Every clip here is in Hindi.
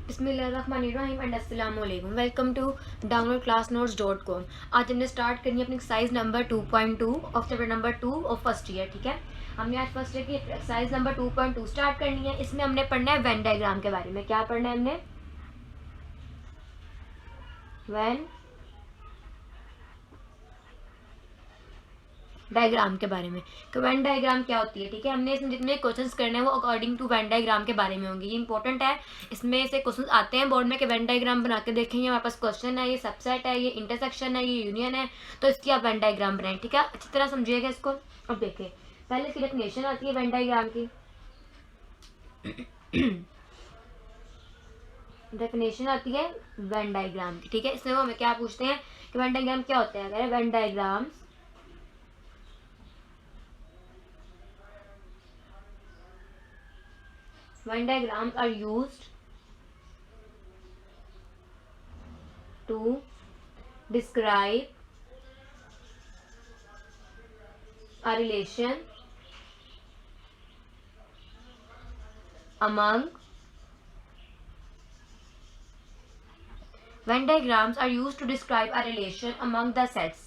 बिस्मिल्लाहिर्रहमानिर्रहीम एंड अस्सलाम वालेकुम। Welcome to downloadclassnotes.com। आज हमने स्टार्ट करनी है अपनी exercise number 2.2 of chapter number 2 of first year. ठीक है, हमने आज फर्स्ट ईयर की एक्सरसाइज नंबर 2.2 स्टार्ट करनी है। इसमें हमने पढ़ना है वेन डायग्राम के बारे में। क्या पढ़ना है हमने? वेन डायग्राम के बारे में कि वेन डायग्राम क्या होती है। ठीक है, हमने इसमें जितने क्वेश्चंस करने हैं वो अकॉर्डिंग टू वेन डायग्राम के बारे में होंगे। ये इंपॉर्टेंट है, इसमें से क्वेश्चंस आते हैं बोर्ड में कि वेन डायग्राम बना के देखेंगे। हमारे पास क्वेश्चन है, ये सबसेट है, ये इंटरसेक्शन है, ये यूनियन है, तो इसकी आप वेन डायग्राम बनाएं। ठीक है, अच्छी तरह समझिएगा इसको। अब देखें, पहले इसकी डेफिनेशन आती है वेन डायग्राम की। डेफिनेशन आती है वेन डायग्राम की। ठीक है, इसमें वो हमें क्या पूछते हैं कि वेन डायग्राम क्या होता है। अगर Venn diagrams Venn diagrams are used to describe a relation among Venn diagrams are used to describe a relation among the sets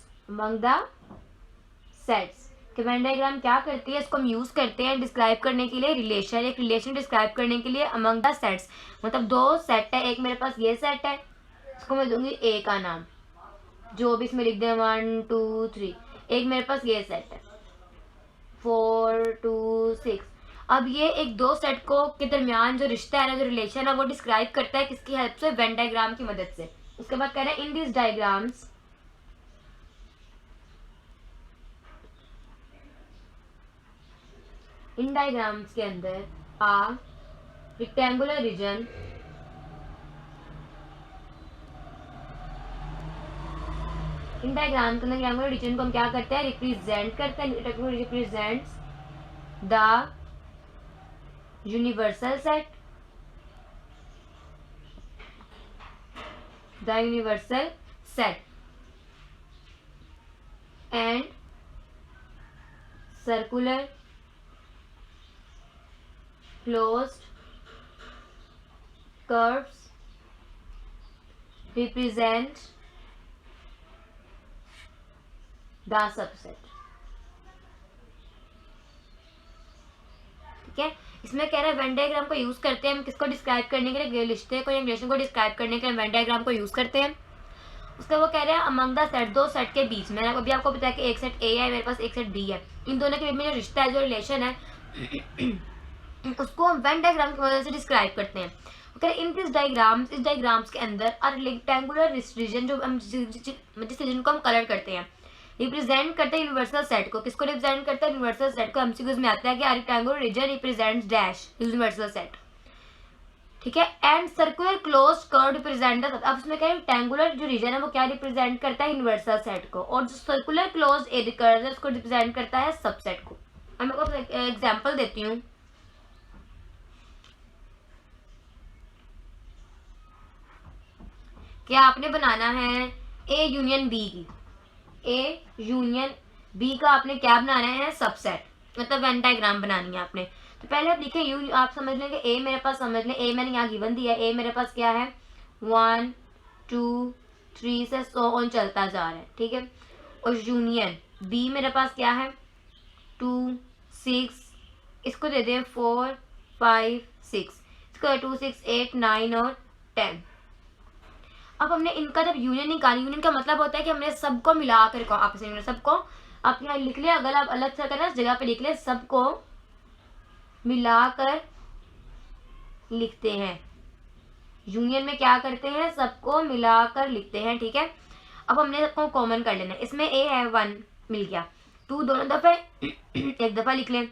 कि वेन डायग्राम क्या करती है, इसको हम यूज करते हैं डिस्क्राइब करने के लिए रिलेशन, एक रिलेशन डिस्क्राइब करने के लिए अमंग द सेट्स। मतलब दो सेट है, एक मेरे पास ये सेट है, इसको मैं दूंगी ए का नाम, जो भी इसमें लिख दें 1 2 3। एक मेरे पास ये सेट है 4 2 6। अब ये एक दो सेट को के दरमियान जो रिश्ता है ना, जो रिलेशन है, वो डिस्क्राइब करता है किसकी हेल्प से? वेन डायग्राम की मदद से। उसके बाद कह रहे हैं in this diagrams in diagrams के अंदर आ रेक्टेंगुलर रीजन इन डायग्राम के अंदर रेक्टेंगुलर रीजन को हम क्या करते हैं? रिप्रेजेंट करते हैं। Represents the universal set, the universal set and circular closed curves represent the subset। ठीक है, इसमें कह रहा है वेन डायग्राम को यूज करते हैं हम किसको डिस्क्राइब करने के लिए? रिश्ते को या रिलेशन को डिस्क्राइब करने के लिए वेन डायग्राम को यूज करते हैं। उसका वो कह रहे हैं अमंग द सेट, दो सेट के बीच में। अभी आपको बताया कि एक सेट ए है, मेरे पास एक सेट बी है, इन दोनों के बीच में जो रिश्ता है, जो रिलेशन है, उसको हम वेन डायग्राम की मदद से डिस्क्राइब करते हैं। ओके, इन दिस डायग्राम्स, इस डायग्राम्स के अंदर और रेक्टेंगुलर रीजन, जो हम जिस रीजन को हम कलर करते हैं, रिप्रेजेंट करते हैं यूनिवर्सल सेट को। किसको रिप्रेजेंट करता है? यूनिवर्सल सेट को। एमसीक्यूज में आता है कि rectangular reason represents dash universal set. ठीक है, and circular closed curve represent the. अब इसमें क्या है, रेक्टेंगुलर जो रीजन है वो क्या रिप्रेजेंट करता है? यूनिवर्सल सेट को, और जो सर्कुलर क्लोज्ड एरिया कर्व है उसको रिप्रेजेंट करता है सबसेट को। मैं आपको एग्जांपल देती हूँ। क्या आपने बनाना है ए यूनियन बी की, ए यूनियन बी का आपने क्या बनाना है? सबसेट, मतलब वेन डायग्राम बनानी है आपने। तो पहले आप लिखे यू, आप समझ लेंगे ए मेरे पास, समझ लें ए मैंने यहाँ गिवन दिया है। ए मेरे पास क्या है? 1 2 3 से 100 ऑन चलता जा रहा है। ठीक है, और यूनियन बी मेरे पास क्या है? 2 6, इसको दे दें 4 5 6, इसको 2 6 8 9 और 10। अब हमने इनका जब यूनियन निकाली, यूनियन का मतलब होता है कि हमने सबको मिलाकर आपस में सबको, आप यहाँ लिख लिया, अगर आप अलग से करना इस जगह पे लिख ले, सबको मिलाकर लिखते हैं। यूनियन में क्या करते हैं? सबको मिलाकर लिखते हैं। ठीक है, अब हमने सबको कॉमन कर लेना है। इसमें ए है 1 मिल गया, 2 दोनों दफे एक दफा लिख लें,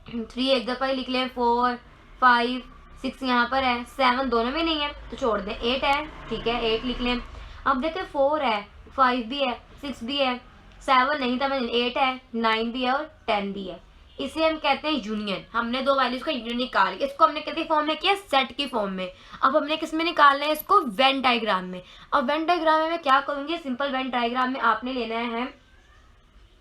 3 एक दफा ही लिख लें, 4 5 6 यहाँ पर है, 7 दोनों में नहीं है तो छोड़ दें, 8 है। ठीक है, 8 लिख लें। अब देखें 4 है, 5 भी है, 6 भी है, 7 नहीं था, 8 है, 9 भी है और 10 भी है। इसे हम कहते हैं यूनियन। हमने दो वैल्यूज का यूनियन निकाल, इसको हमने किसकी फॉर्म में किया? सेट की फॉर्म में। अब हमने किस में निकालना है इसको? वेन डायग्राम में। अब वेन डायग्राम में मैं क्या करूँगी? सिंपल वेन डायग्राम में आपने लेना है,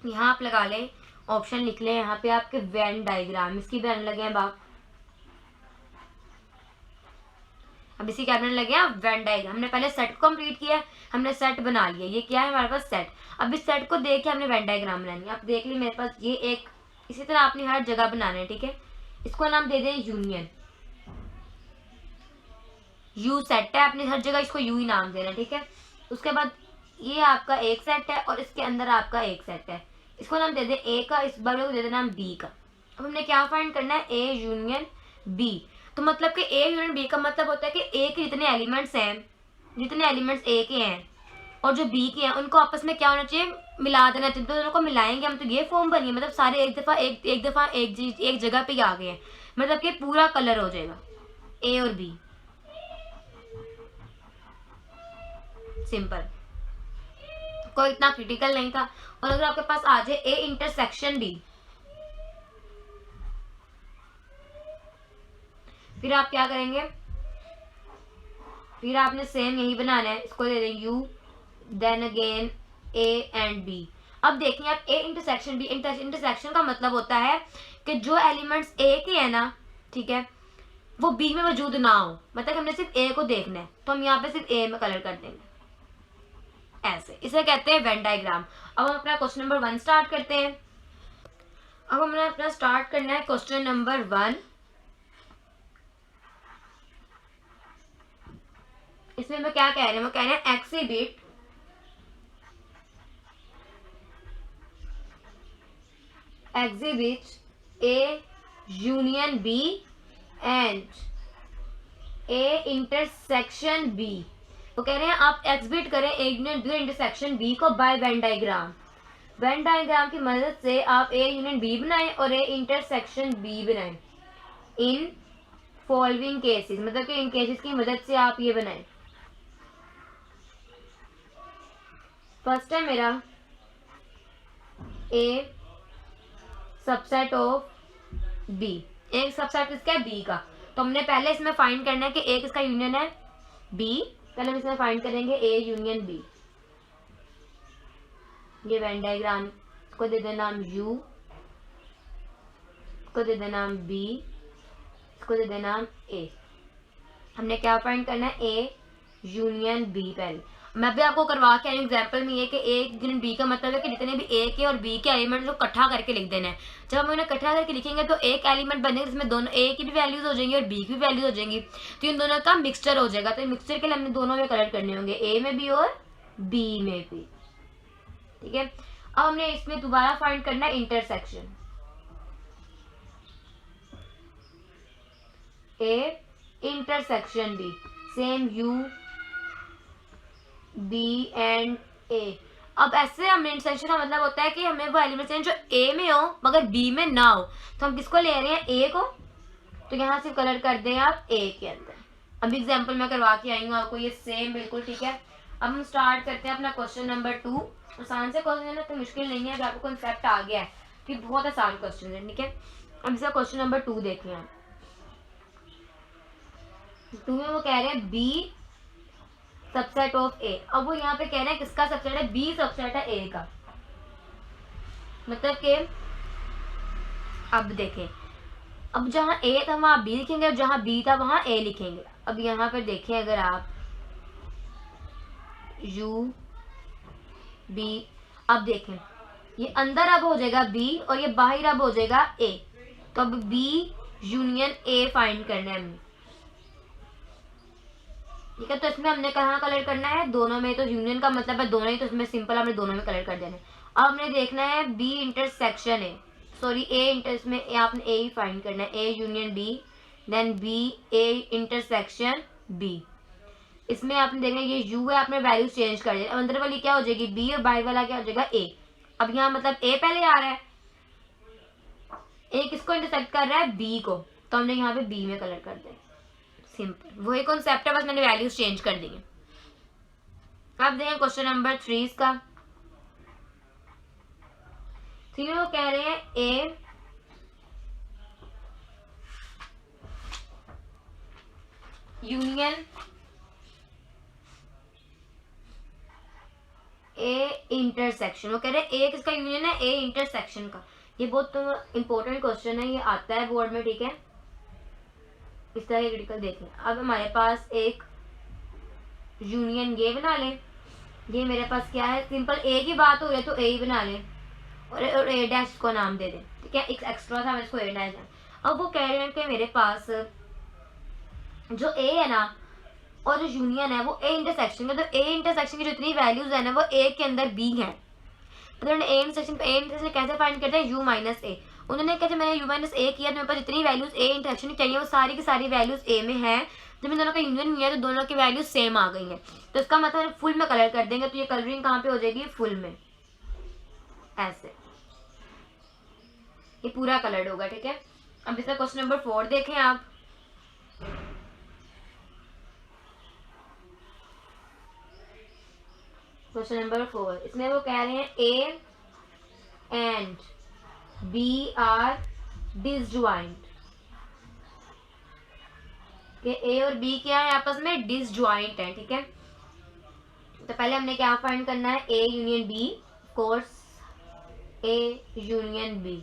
यहाँ आप लगा लें, ऑप्शन लिख लें यहाँ पे आपके वेन डायग्राम, इसकी बैन लगे हैं बाप। अब इसी क्या बनाने लगे हैं, वेन डायग्राम। हमने पहले सेट को कंप्लीट किया, हमने सेट बना लिया, ये क्या है हमारे पास सेट। अब इस सेट को देख के हमने वेन डायग्राम बनानी है। आप देख ली मेरे पास ये एक, इसी तरह आपने हर जगह बनाना है, ठीक है। इसको नाम दे दें यूनियन, यू सेट है, आपने हर जगह इसको यू ही नाम देना, ठीक है। उसके बाद ये आपका एक सेट है और इसके अंदर आपका एक सेट है, इसको नाम दे दें ए का, इस वाले को दे दें नाम बी का। अब हमने क्या फाइंड करना है, ए यूनियन बी। तो मतलब कि ए यूनियन बी का मतलब होता है कि ए के जितने एलिमेंट्स हैं, जितने एलिमेंट्स ए के हैं और जो बी के हैं, उनको आपस में क्या होना चाहिए, मिला देना चाहिए। तो दोनों को मिलाएंगे हम तो ये फॉर्म बनी है, मतलब सारे एक दफ़ा एक जगह पे ही आ गए हैं, मतलब कि पूरा कलर हो जाएगा ए और बी, सिंपल, कोई इतना क्रिटिकल नहीं था। और अगर आपके पास आ जाए ए इंटरसेक्शन बी, फिर आप क्या करेंगे, फिर आपने सेम यही बनाना है, इसको दे दें U, then again A and B. अब देखिए आप ए इंटरसेक्शन बी, इंटरसेक्शन का मतलब होता है कि जो एलिमेंट्स ए के है ना, ठीक है, वो बी में मौजूद ना हो, मतलब हमने सिर्फ ए को देखना है, तो हम यहाँ पे सिर्फ ए में कलर कर देंगे, ऐसे, इसे कहते हैं वेन डायग्राम। अब हम अपना क्वेश्चन नंबर 1 स्टार्ट करते हैं। अब हमने अपना स्टार्ट करना है क्वेश्चन नंबर 1। इसमें मैं क्या कह रहे हैं, मैं कह रहे हैं exhibit A union B and A intersection B। वो कह रहे हैं आप एग्जिबिट करें A union B intersection B को by Venn diagram. Venn diagram की मदद से आप ए यूनियन बी बनाएं और ए इंटरसेक्शन बी बनाएं इन फॉलोइंग केसेस, मतलब कि इन केसेस की मदद से आप ये बनाएं। फर्स्ट है मेरा ए सबसेट ऑफ बी, एक सबसेट किसका है, बी का। तो हमने पहले इसमें फाइंड करना है कि ए किसका यूनियन है, बी। पहले हम इसमें फाइंड करेंगे ए यूनियन बी। ये वेन डायग्राम, इसको दे देना नाम यू, इसको दे देना नाम बी, इसको दे देना नाम ए। हमने क्या फाइंड करना है, ए यूनियन बी। पहले मैं भी आपको करवा के आई एग्जाम्पल में, ये कि ए यूनियन बी का मतलब है कि जितने भी ए के और बी के एलिमेंट्स को इकट्ठा करके लिख देना है। जब हम उन्हें इकट्ठा करके लिखेंगे तो एक एलिमेंट बनेगा जिसमें दोनों ए की भी वैल्यूज हो जाएंगी और बी की भी वैल्यूज हो जाएंगी, तो इन दोनों का मिक्सचर हो जाएगा। तो मिक्सचर के लिए हमने दोनों में कलर करने होंगे, ए में भी और बी में भी, ठीक है। अब हमने इसमें दोबारा फाइंड करना है intersection, A intersection B, same U B and A. अब ऐसे हम इंटरसेक्शन का मतलब होता है कि हमें वो एलिमेंट्स हैं जो ए में हो मगर बी में ना हो, तो हम किसको ले रहे हैं, ए को। तो यहाँ से कलर कर दें आप ए के अंदर। अब एग्जांपल मैं करवा के आई हूँ आपको, ये सेम बिल्कुल, ठीक है। अब हम स्टार्ट करते हैं अपना क्वेश्चन नंबर 2। आसान से क्वेश्चन है ना, तो मुश्किल नहीं है, अगर आपको कॉन्सेप्ट आ गया है फिर बहुत आसान क्वेश्चन है, ठीक है। अब इसका क्वेश्चन नंबर 2 देखें आप। 2 में वो कह रहे हैं बी सबसेट ऑफ ए। अब वो यहाँ पे कह रहे हैं किसका सबसेट है, बी सबसेट है ए का। मतलब कि अब देखें, अब जहां ए था वहां बी लिखेंगे और जहां बी था वहां ए लिखेंगे। अब यहाँ पर देखें, अगर आप यू बी, अब देखें ये अंदर अब हो जाएगा बी और ये बाहर अब हो जाएगा ए। तो अब बी यूनियन ए फाइंड करना है हमें, ठीक है। तो इसमें हमने कहाँ कलर करना है, दोनों में। तो यूनियन का मतलब है दोनों ही, तो इसमें सिंपल हमने दोनों में कलर कर देना है। अब हमने देखना है बी इंटरसेक्शन है, सॉरी ए इंटर, इसमें आपने ए ही फाइंड करना है, A union B, then B A intersection B. इसमें आपने देखना है ये यू है, आपने वैल्यूज चेंज कर दिया। अंदर वाली क्या हो जाएगी बी और बाहर वाला क्या हो जाएगा ए। अब यहाँ मतलब ए पहले आ रहा है, ए किसको इंटरसेक्ट कर रहा है, बी को, तो हमने यहाँ पे बी में कलर कर दिया, सिंपल वही कॉन्सेप्ट है, बस मैंने वैल्यूज चेंज कर दी है। अब देखें क्वेश्चन नंबर 3 का। 3 में वो कह रहे हैं ए यूनियन ए इंटरसेक्शन। वो कह रहे हैं ए किसका यूनियन है, ए इंटरसेक्शन का। ये बहुत इंपॉर्टेंट क्वेश्चन है, ये आता है बोर्ड में, ठीक है। इस तरह के क्रिटिकल देखें। अब हमारे पास एक यूनियन ये बना लें, ये मेरे पास क्या है, सिंपल ए की बात हो रही है तो ए ही बना लें और ए डैश को नाम दे दें, ठीक है, एक एक्स्ट्रा था, मैं इसको ए डैश। अब वो कह रहे हैं कि मेरे पास जो ए है ना और जो यूनियन है वो ए इंटरसेक्शन है, तो ए इंटरसेक्शन की जितनी वैल्यूज है ना वो ए के अंदर बी है। तो ए इंटरसेक्शन कैसे फाइंड करते हैं, यू माइनस ए। उन्होंने कहा मैंने यू माइनस ए किया तो मेरे पास जितनी वैल्यूज ए इंटरसेक्शन की चाहिए वो सारी की सारी वैल्यूज ए में है। जब इन दोनों का यूनियन हुआ है तो दोनों की वैल्यूज सेम आ गई हैं, तो इसका मतलब फुल में कलर कर देंगे, तो ये कलरिंग कहाँ पे हो जाएगी, फुल में, ऐसे ये पूरा कलर्ड होगा, ठीक है। अब इसका क्वेश्चन नंबर 4 देखें आप। क्वेश्चन नंबर 4, इसमें वो कह रहे हैं A and B are disjoint, कि ए और बी क्या है, आपस में डिसजॉइंट है, ठीक है। तो पहले हमने क्या फाइंड करना है, A union B, course A union B.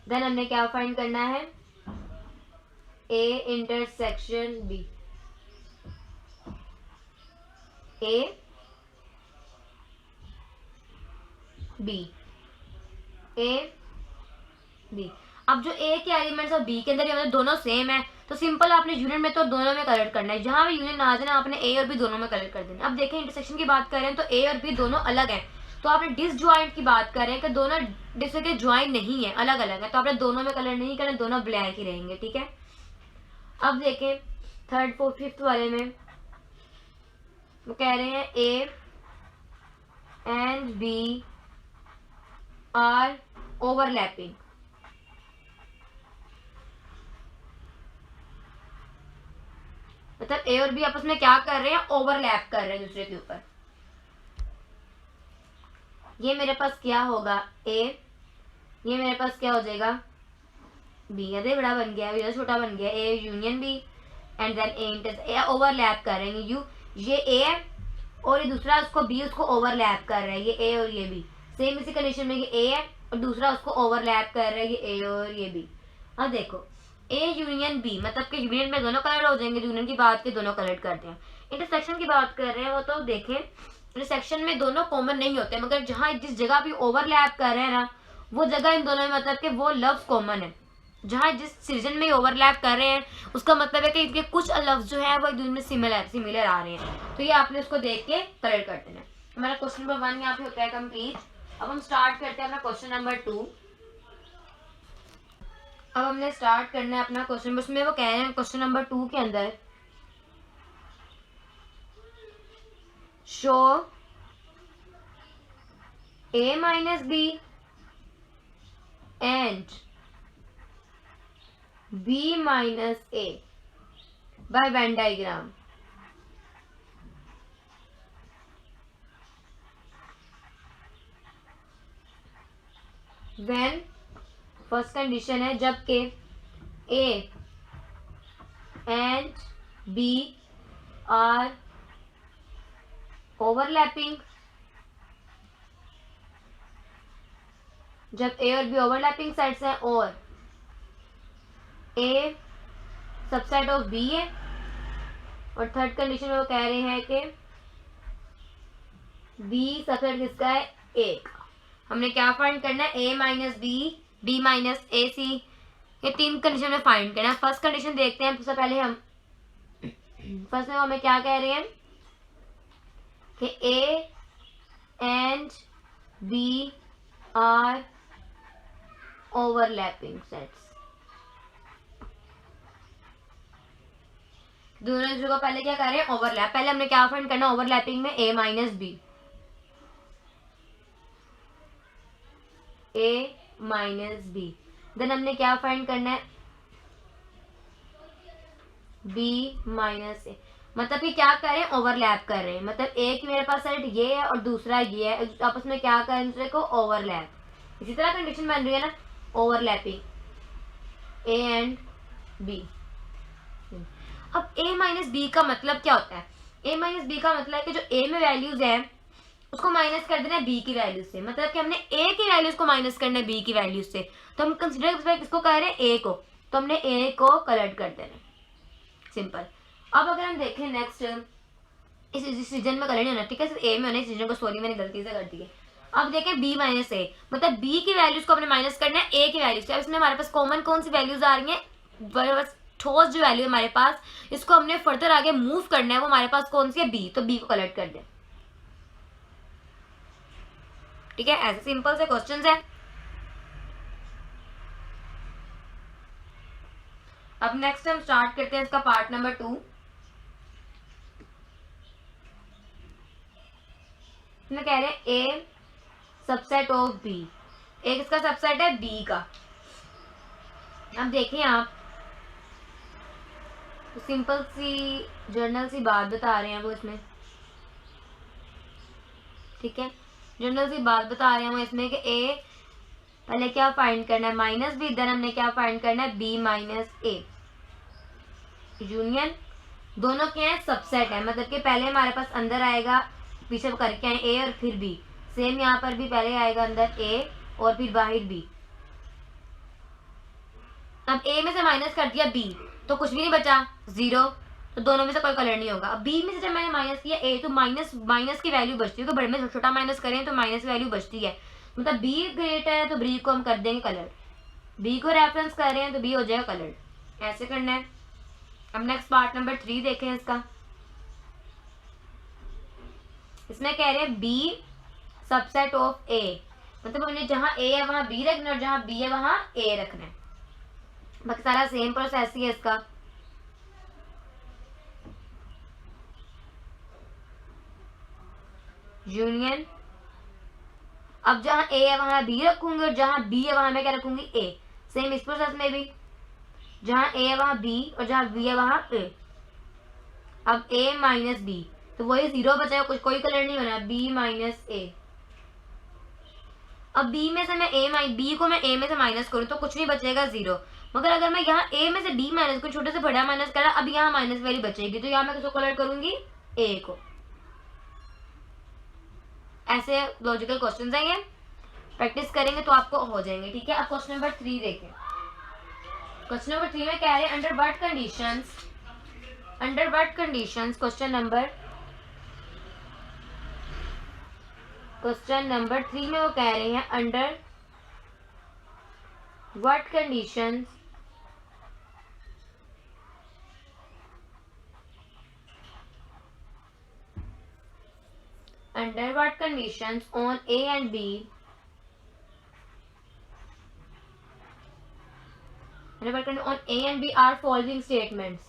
Then हमने क्या फाइंड करना है, A intersection B, A B, A B. अब जो ए के एलिमेंट्स और बी के अंदर मतलब दोनों सेम है, तो सिंपल आपने यूनियन में तो दोनों में कलर करना है, जहां भी यूनियन आ जाए आपने ए और बी दोनों में कलर कर देना। अब देखें इंटरसेक्शन की बात कर रहे हैं तो ए और बी दोनों अलग हैं, तो आपने डिसजॉइंट की बात कर रहे हैं कि दोनों डिस के ज्वाइंट नहीं है, अलग अलग है, तो आपने दोनों में कलर नहीं करना, दोनों ब्लैक ही रहेंगे, ठीक है। अब देखें थर्ड फोर्थ फिफ्थ वाले में वो कह रहे हैं A and B are overlapping, मतलब ए और बी आपस में क्या कर रहे हैं, ओवरलैप कर रहे हैं दूसरे के ऊपर। ये मेरे पास क्या होगा, ए, ये मेरे पास क्या हो जाएगा, बी, अरे बड़ा बन गया, ये छोटा बन गया, A union B and then A inter, overlap कर रहे हैं, ये ए है और ये दूसरा उसको बी उसको ओवरलैप कर रहा है, ये ए और ये बी सेम इसी कंडीशन में, ये ए है और दूसरा उसको ओवरलैप कर रहा है, ये ए और ये बी। अब देखो ए यूनियन बी मतलब कि यूनियन में दोनों कलर हो जाएंगे, यूनियन की बात के दोनों कलर करते हैं। इंटरसेक्शन की बात कर रहे हैं वो तो देखें इंटरसेक्शन में दोनों कॉमन नहीं होते, मगर जहाँ जिस जगह भी ओवरलैप कर रहे हैं ना वो जगह इन दोनों में मतलब कि वो लफ्ज कॉमन है, जहाँ जिस सीजन में ओवरलैप कर रहे हैं उसका मतलब है कि इनके कुछ लफ्ज जो है वो एक दूसरे में सिमिलर आ रहे हैं, तो ये आपने उसको देख के कलर कर देना। हमारा क्वेश्चन नंबर 1 यहाँ पे होता है कंप्लीट। अब हम स्टार्ट करते हैं अपना क्वेश्चन नंबर 2। अब हमने स्टार्ट करना है अपना क्वेश्चन, उसमें वो कह रहे हैं क्वेश्चन नंबर 2 के अंदर show A minus B and B minus A by Venn diagram. Venn first condition है जबकि A and B are overlapping, जब ए और बी ओवरलैपिंग सेट्स हैं और ए सबसेट ऑफ बी है, और थर्ड कंडीशन में वो कह रहे हैं कि बी सबसेट किसका है, ए का। हमने क्या फाइंड करना है, ए माइनस बी माइनस ए सी, ये 3 कंडीशन में फाइंड करना है। फर्स्ट कंडीशन देखते हैं, सबसे पहले हम फर्स्ट में हमें क्या कह रहे हैं कि A and B are overlapping sets, दोनों चीजों को पहले क्या कर रहे हैं, ओवरलैप। पहले हमने क्या फाइंड करना, ओवरलैपिंग में ए माइनस बी, ए माइनस बी। देन हमने क्या फाइंड करना है, बी माइनस ए, मतलब कि क्या कर रहे हैं, ओवरलैप कर रहे हैं, मतलब एक मेरे पास सेट ये है और दूसरा ये है, आपस में क्या कर रहे हैं, दूसरे को ओवरलैप। इसी तरह कंडीशन बन रही है ना, ओवरलैपिंग ए एंड बी। अब ए माइनस बी का मतलब क्या होता है, ए माइनस बी का मतलब है कि जो ए में वैल्यूज है उसको माइनस कर देना है बी की वैल्यू से, मतलब कि हमने ए की वैल्यूज को माइनस करना है बी की वैल्यू से, तो हम कंसिडर किसको कर रहे हैं, ए को, तो हमने ए को कलर कर देना। सिंपल। अब अगर हम देखें नेक्स्ट, इस रीजन में कलर नहीं होना, ठीक है, सिर्फ ए में होना है इस रीजन को, सॉरी मैंने गलती से कर दी है। अब देखें बी माइनस ए, मतलब बी की वैल्यूज को हमने माइनस करना है ए की वैल्यूज। अब इसमें हमारे पास कॉमन कौन सी वैल्यूज आ रही हैं, बस ठोस जो वैल्यू है हमारे पास, इसको हमने फर्दर आगे मूव करना है, वो हमारे पास कौन सी है, बी, तो बी को कलेक्ट कर दें, ठीक है, ऐसे सिंपल से क्वेश्चन है। अब नेक्स्ट हम स्टार्ट करते हैं इसका पार्ट नंबर 2। इसमें कह रहे हैं ए सबसेट ऑफ बी, एक इसका सबसेट है बी का। अब देखिए आप, तो सिंपल सी जर्नल सी बात बता रहे हैं वो इसमें, ठीक है, जनरल सी बात बता रहे हैं वो इसमें कि ए पहले क्या फाइंड करना है, माइनस बी, देन हमने क्या फाइंड करना है, बी माइनस ए यूनियन, दोनों क्या है, सबसेट है, मतलब कि पहले हमारे पास अंदर आएगा, पीछे करके आए ए और फिर बी, सेम यहाँ पर भी पहले आएगा अंदर ए और फिर बाहर बी। अब ए में से माइनस कर दिया बी तो कुछ भी नहीं बचा, 0, तो दोनों में से कोई कलर नहीं होगा। अब बी में से जब मैंने माइनस किया ए, तो माइनस की वैल्यू बचती है, तो बड़े में छोटा माइनस करें तो माइनस वैल्यू बचती है, मतलब बी ग्रेटर है तो बी को हम कर देंगे कलर, बी को रेफरेंस कर रहे हैं तो बी हो जाएगा कलर, ऐसे करना है। अब नेक्स्ट पार्ट नंबर 3 देखें इसका। इसमें कह रहे हैं बी सबसेट ऑफ ए, मतलब हमने जहां ए है वहां बी रखना और जहां बी है वहां ए रखना है, बाकी सारा सेम प्रोसेस ही है इसका। यूनियन, अब जहां ए है वहां बी रखूंगी और जहां बी है वहां मैं क्या रखूंगी, ए, सेम इस प्रोसेस में भी जहां ए है वहां बी और जहां बी है वहां ए। अब ए माइनस बी, तो वही 0 बचेगा, कुछ कोई कलर नहीं होना, बी माइनस ए। अब बी में से मैं बी को मैं ए में से माइनस करूँ तो कुछ नहीं बचेगा, 0, मगर अगर मैं यहाँ ए में से बी माइनस करूँ, छोटे से बड़ा माइनस करा, अब यहाँ माइनस वैल्यू बचेगी, तो यहाँ मैं किसको कलर करूंगी, ए को। ऐसे लॉजिकल क्वेश्चंस हैं, ये प्रैक्टिस करेंगे तो आपको हो जाएंगे, ठीक है। अब क्वेश्चन नंबर 3 देखें। क्वेश्चन नंबर 3 में कह रहे हैं under what conditions, question number 3 में वो कह रहे हैं under what conditions on A and B, on A and B are following statements.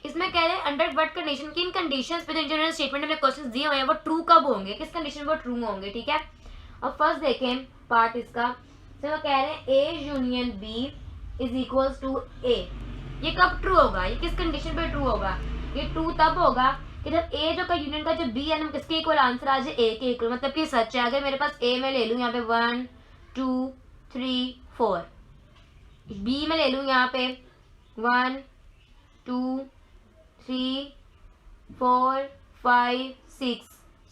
इसमें कह रहे हैं अंडर व्हाट कंडीशन, किन कंडीशंस पे जनरल स्टेटमेंट में क्वेश्चंस दिए हुए हैं वो ट्रू कब होंगे, किस कंडीशन में वो ट्रू होंगे, ठीक है। अब फर्स्ट देखें पार्ट इसका, तो वो कह रहे हैं A union B is equals to A, ये कब ट्रू होगा, ये किस कंडीशन पे ट्रू होगा, ये ट्रू तब होगा कि जब ए जो का यूनियन का जो बी है ना, किसके इक्वल आंसर आ जाए, ए के इक्वल, मतलब कि सच है। अगर मेरे पास ए में ले लूँ यहाँ पे 1 2 3 4, बी में ले लूँ यहाँ पे 1 2 3 4 5 6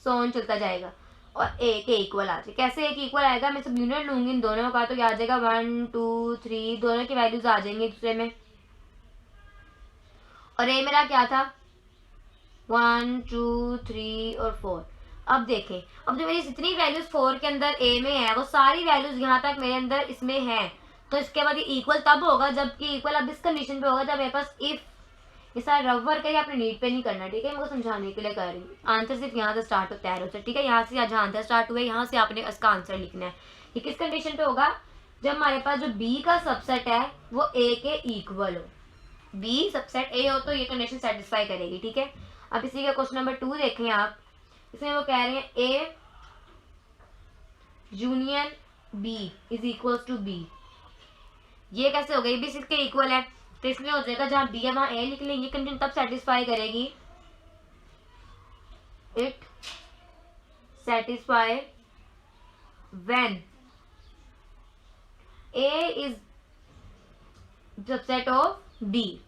सोन चलता जाएगा और ए के इक्वल आ जाए। कैसे ए के इक्वल आएगा, मैं सब यूनिट लूंगी इन दोनों का, तो क्या आ जाएगा 1 2 3, दोनों की वैल्यूज आ जाएंगे एक दूसरे में, और ए मेरा क्या था 1 2 3 और 4। अब देखें, अब जो मेरी जितनी वैल्यूज 4 के अंदर ए में है वो सारी वैल्यूज यहाँ तक मेरे अंदर इसमें है, तो इसके बाद ये इक्वल तब होगा जबकि इक्वल अब इस कंडीशन पे होगा जब मेरे पास इफ, ये सारा रफ वर्क है, आपने नीट पे नहीं करना, ठीक है, मैं समझाने के लिए कर रही हूँ। आंसर सिर्फ यहाँ से स्टार्ट होता है, ठीक है, यहाँ से जहाँ आंसर स्टार्ट हुआ है यहाँ से आपने इसका आंसर लिखना है। ये किस कंडीशन पे होगा, जब हमारे पास जो बी का सबसेट है वो ए के इक्वल हो, बी सबसेट ए हो तो ये कंडीशन सेटिस्फाई करेगी, ठीक है। अब इसी का क्वेश्चन नंबर 2 देखें आप। इसमें वो कह रहे हैं A union B is equal to B, ये कैसे हो गई, ये भी इसके इक्वल है, तो इसलिए हो जाएगा जहां बी है वहां ए लिख लेंगे, कंडीशन तब सेटिस्फाई करेगी, it satisfy when A is subset of B,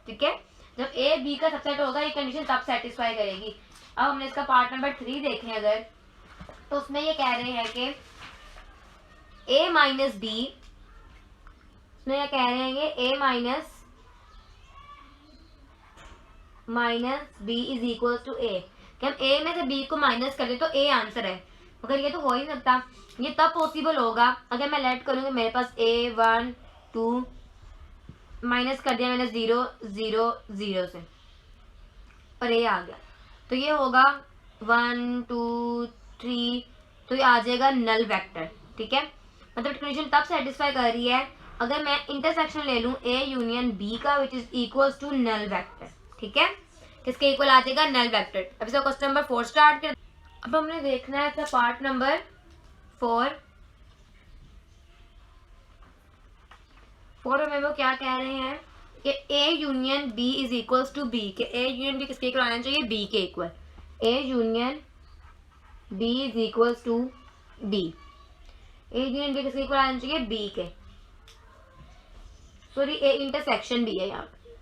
ठीक है, जब ए बी का सबसेट होगा ये कंडीशन तब सेटिस्फाई करेगी। अब हमने इसका पार्ट नंबर 3 देखें अगर, तो उसमें ये कह रहे हैं कि a माइनस बी, इसमें ये कह रहे हैं कि a minus B is equal to A, कि हम a में से b को माइनस कर दे तो a आंसर है, मगर ये तो हो ही सकता। ये तब पॉसिबल होगा अगर मैं लेट करूँगी मेरे पास a 1 2 माइनस कर दिया मैंने 0 0 0 से और a आ गया, तो ये होगा 1 2 3, तो ये आ जाएगा नल वेक्टर। ठीक है, मतलब कंडीशन तब सेटिस्फाई कर रही है अगर मैं इंटरसेक्शन ले लूँ a यूनियन b का which is equals to null vector. ठीक है, किसके इक्वल आ जाएगा? Null vector. अब इसका क्वेश्चन नंबर 4 स्टार्ट कर। अब हमने देखना है इसका पार्ट नंबर 4 में वो क्या कह रहे हैं कि a union b is equals to b, कि a यूनियन b किसके इक्वल आना चाहिए? b के equal. a union b is equals to b, a union b किसके इक्वल आना चाहिए? b के, सॉरी a इंटरसेक्शन b है यहाँ पे,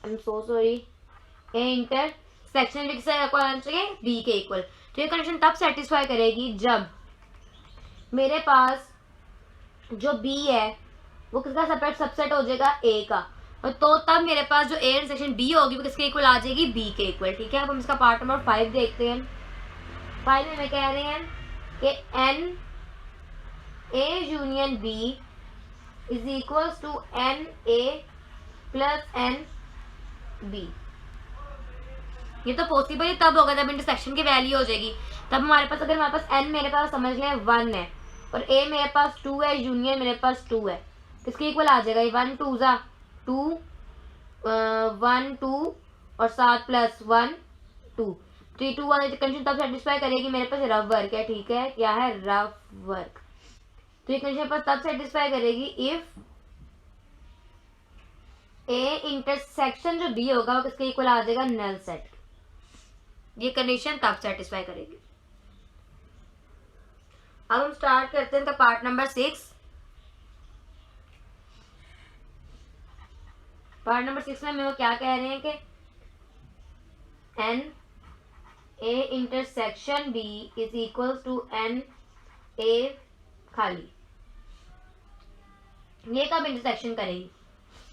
I am so sorry, a intersection b किसके इक्वल आना चाहिए? b के इक्वल। तो ये कंडीशन तब सेटिस्फाई करेगी जब मेरे पास जो b है वो किसका सेपरेट सबसेट हो जाएगा? a का, और तो तब मेरे पास जो a इंटरसेक्शन b होगी वो किसके इक्वल आ जाएगी? b के इक्वल। ठीक है, अब हम इसका पार्ट नंबर 5 देखते हैं। 5 में हमें कह रहे हैं कि n a union b is equals to n a plus n b। ये तो पॉसिबल ही तब होगा जब इंटरसेक्शन की वैल्यू हो जाएगी, तब हमारे पास, अगर हमारे पास n मेरे पास समझ लें 1 है और a मेरे पास 2 है, यूनियन मेरे पास 2 है, किसके इक्वल आ जाएगा? 1 2 जा 2 1 2 और 7 प्लस 1 2, तो ये 2 वाली कंडीशन तब सेटिस्फाई करेगी मेरे पास रफ वर्क है। ठीक है, क्या है? Rough work. तो ये कंडीशन पर तब सेटिस्फाई करेगी इफ a इंटरसेक्शन जो b होगा वो किसके इक्वल आ जाएगा? Null set. ये कंडीशन तब सेटिस्फाई करेगी। अब हम स्टार्ट करते हैं पार्ट नंबर 6। पार्ट नंबर 6 में वो क्या कह रहे हैं कि n a intersection b is equal to n a खाली। ये कब इंटरसेक्शन करेगी?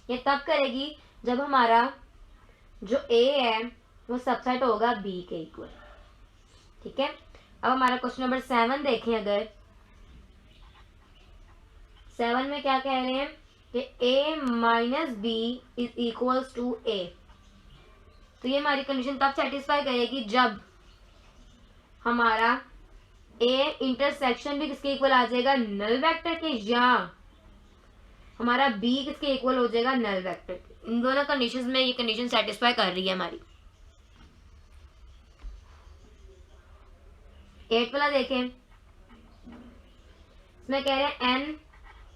ये तब करेगी जब हमारा जो a है वो सबसेट होगा b के इक्वल। ठीक है, अब हमारा क्वेश्चन नंबर 7 देखें अगर। 7 में क्या कह रहे हैं कि a minus b is equals to a, तो ये हमारी कंडीशन तब सेटिस्फाई करेगी जब हमारा a इंटरसेक्शन भी किसके इक्वल आ जाएगा? नल वेक्टर के, या हमारा b किसके इक्वल हो जाएगा? नल वेक्टर के। इन दोनों कंडीशंस में ये कंडीशन सेटिस्फाई कर रही है हमारी। 8 वाला देखें, इसमें कह रहे हैं n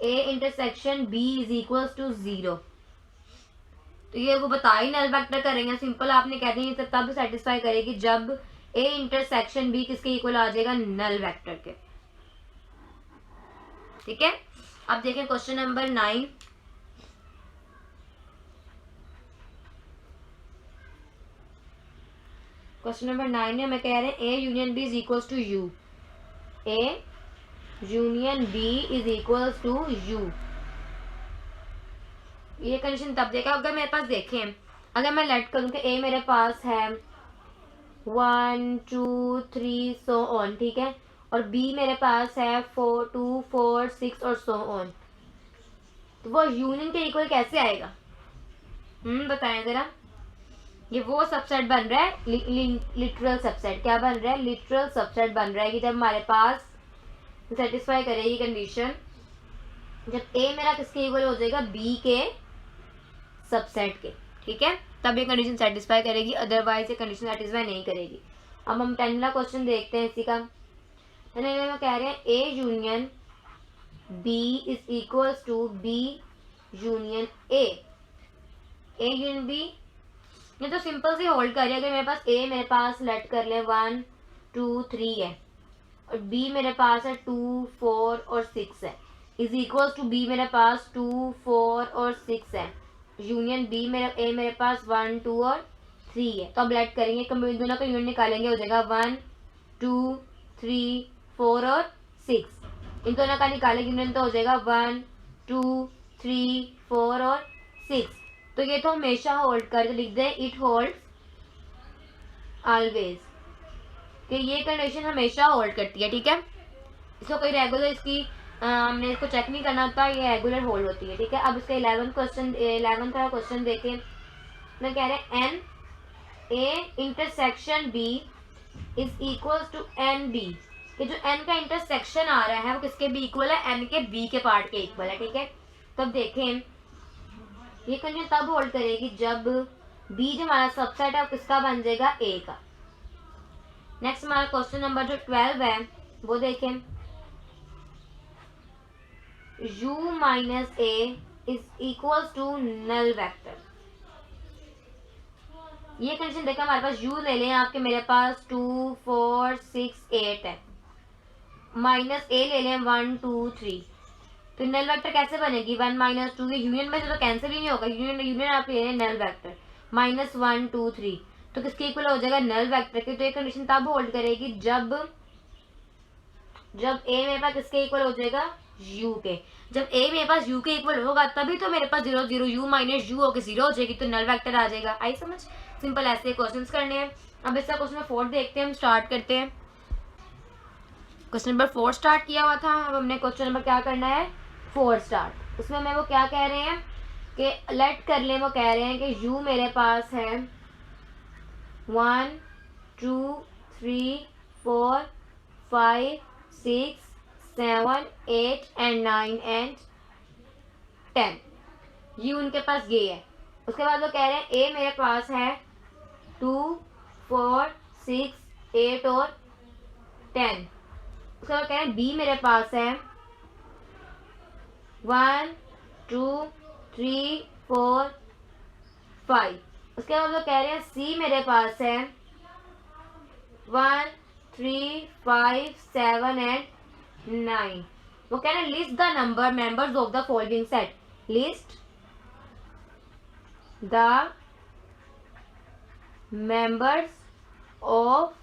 a intersection b is equals to 0, तो ये वो बता ही नल वेक्टर करेंगे, सिंपल आपने कह दिया तब सेटिस्फाई करेगी जब a इंटरसेक्शन b किसके इक्वल आ जाएगा? नल वेक्टर के। ठीक है, अब देखें क्वेश्चन नंबर 9। क्वेश्चन नंबर 9 में हमें कह रहे हैं a union b is equals to u, a union b is equals to u। ये कंडीशन तब देखा अगर मेरे पास देखें, अगर मैं लेट करूं कि a मेरे पास है 1 2 3 सो ऑन, ठीक है, और b मेरे पास है 4 2 4 6 और सो ऑन, तो वो यूनियन के इक्वल कैसे आएगा? बताएं जरा। ये वो सबसेट बन रहा है, लिटरल सबसेट। क्या बन रहा है? लिटरल सबसेट बन रहा है कि जब हमारे पास सेटिस्फाई करेगी कंडीशन जब a मेरा किसके इक्वल हो जाएगा? b के सबसेट के। ठीक है, तब ये कंडीशन सेटिस्फाई करेगी, अदरवाइज ये कंडीशन सेटिस्फाई नहीं करेगी। अब हम 10 वाला क्वेश्चन देखते हैं इसी का। 10 में कह रहे हैं a union b is equals to b union a union b। ये तो सिंपल से होल्ड करिए, अगर मेरे पास a मेरे पास लेट कर ले 1 2 3 है और b मेरे पास है 2 4 और 6 है, इज इक्वल्स टू b मेरे पास 2 4 और 6 है, यूनियन b मेरे a मेरे पास 1 2 और 3 है। तो अब ऐड करेंगे, दोनों का यूनिट निकालेंगे, हो जाएगा 1 2 3 4 और 6। इन दोनों का निकालेंगे यूनिट तो हो जाएगा 1 2 3 4 और 6। तो ये तो हमेशा होल्ड करके लिख दें, इट होल्ड्स ऑलवेज, कि ये कंडीशन हमेशा होल्ड करती है। ठीक है, इसको कोई रेगुलर इसकी हमने इसको चेक नहीं करना होता, ये रेगुलर होल्ड होती है। ठीक है, अब इसका 11 का क्वेश्चन देखें। मैं कह रहे हैं n A intersection B is equal to n B, कि जो एन का इंटरसेक्शन आ रहा है वो किसके भी इक्वल है, एन के बी के पार्ट के इक्वल है। ठीक है, तो अब देखें ये कंडीशन तब होल्ड करेगी जब बी जो हमारा सबसेट है वो किसका बन जाएगा, ए का। नेक्स्ट हमारा क्वेश्चन नंबर जो 12 है वो देखें, u minus A is equal to null vector. ये कंडीशन देखा, हमारे पास u ले लें आपके, मेरे पास 2 4 6 8 है, माइनस ए ले लें 1 2 3। तो नल वेक्टर कैसे बनेगी, 1 माइनस 2, यूनियन में तो कैंसिल ही नहीं होगा, यूनियन आप ले लें नल वेक्टर माइनस 1 2 3, तो किसके इक्वल हो जाएगा, नल वेक्टर के। तो ये कंडीशन तब होल्ड करेगी जब ए मेरे पास किसके इक्वल हो जाएगा, u के। जब a मेरे पास u के इक्वल होगा तभी तो मेरे पास 0 0 u माइनस u होकर 0 हो जाएगी, तो नल वेक्टर आ जाएगा। आई समझ, सिंपल ऐसे क्वेश्चंस करने हैं। अब इसका क्वेश्चन 4 देखते हैं, हम स्टार्ट करते हैं। क्वेश्चन नंबर 4 स्टार्ट किया हुआ था, अब हमने क्वेश्चन नंबर क्या करना है, 4 स्टार्ट। उसमें मैं वो क्या कह रहे हैं कि लेट कर लें, वो कह रहे हैं कि u मेरे पास है 1 2 3 4 5 6 7 8 and 9 and 10, u उनके पास ये है। उसके बाद वो कह रहे हैं a मेरे पास है 2 4 6 8 और 10। उसके बाद कह रहे हैं b मेरे पास है 1 2 3 4 5। उसके बाद वो कह रहे हैं c मेरे पास है 1 3 5 7 एंड 9। वो कह रहे हैं list the number members of the following set, list the members of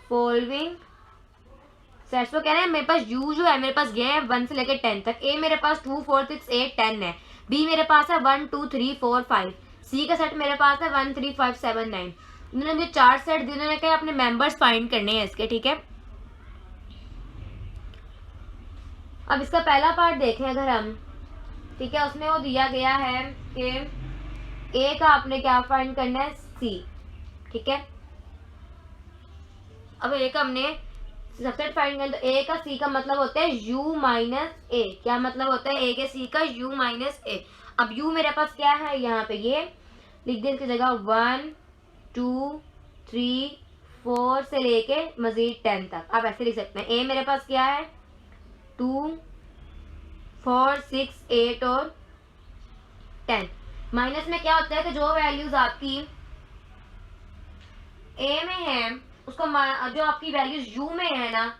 following sets. वो कह रहे हैं मेरे पास u जो है मेरे पास ये है 1 से लेकर 10 तक, a मेरे पास 2 4 6 8 10 है, b मेरे पास है 1 2 3 4 5, c का सेट मेरे पास है 1 3 5 7 9। इन्होंने मुझे 4 सेट दिए, उन्होंने कहा अपने मेंबर्स फाइंड करने हैं इसके। ठीक है, अब इसका पहला पार्ट देखें अगर हम, ठीक है, उसमें वो दिया गया है कि ए का आपने क्या फाइंड करना है, सी। ठीक है, अब ए का हमने सबसेट फाइंड करना, तो ए का सी का मतलब होता है u माइनस ए। क्या मतलब होता है ए के सी का, u माइनस ए। अब u मेरे पास क्या है, यहाँ पे ये लिख दें इसकी जगह 1 2 3 4 से लेके मजीद 10 तक, आप ऐसे लिख सकते हैं। a मेरे पास क्या है 2 4 6 8 और 10। माइनस में क्या होता है कि जो वैल्यूज आपकी a में है उसको जो आपकी वैल्यूज u में है ना,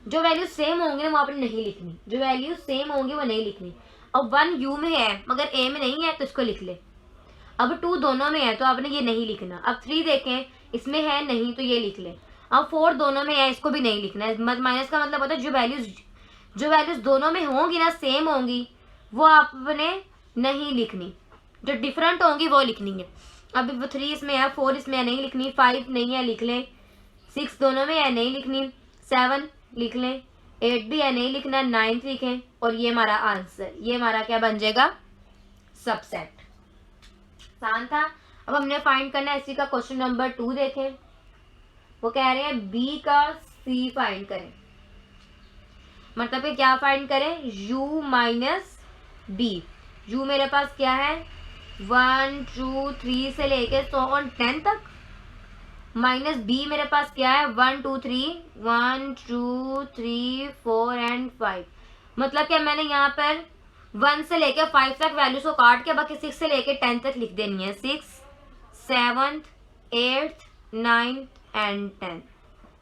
जो वैल्यूज सेम होंगे ना वो आपने नहीं लिखनी, जो वैल्यूज सेम होंगे वो नहीं लिखनी। अब 1 u में है मगर a में नहीं है तो इसको लिख ले। अब 2 दोनों में है तो आपने ये नहीं लिखना। अब 3 देखें, इसमें है नहीं तो ये लिख ले। अब 4 दोनों में है, इसको भी नहीं लिखना है। माइनस का मतलब होता है जो वैल्यूज दोनों में होंगी ना, सेम होंगी, वो आपने नहीं लिखनी, जो डिफरेंट होंगी वो लिखनी है। अब 3 इसमें है, 4 इसमें है, नहीं लिखनी, 5 नहीं है, लिख लें, 6 दोनों में है, नहीं लिखनी, 7 लिख लें, 8 भी है, नहीं लिखना, 9 लिखें, और ये हमारा आंसर, ये हमारा क्या बन जाएगा, सबसेट। आसान था। अब हमने फाइंड करना है इसी का क्वेश्चन नंबर 2 देखें। वो कह रहे हैं बी का सी फाइंड करें, मतलब कि क्या फाइंड करें, u माइनस बी। u मेरे पास क्या है 1 2 3 से लेके 10 तक, माइनस बी मेरे पास क्या है 1 2 3 4 एंड 5। मतलब क्या मैंने यहाँ पर 1 से लेकर 5 तक वैल्यूज को काट के बाकी 6 से लेकर 10 तक लिख देनी है, 6 7 8 9 एंड 10।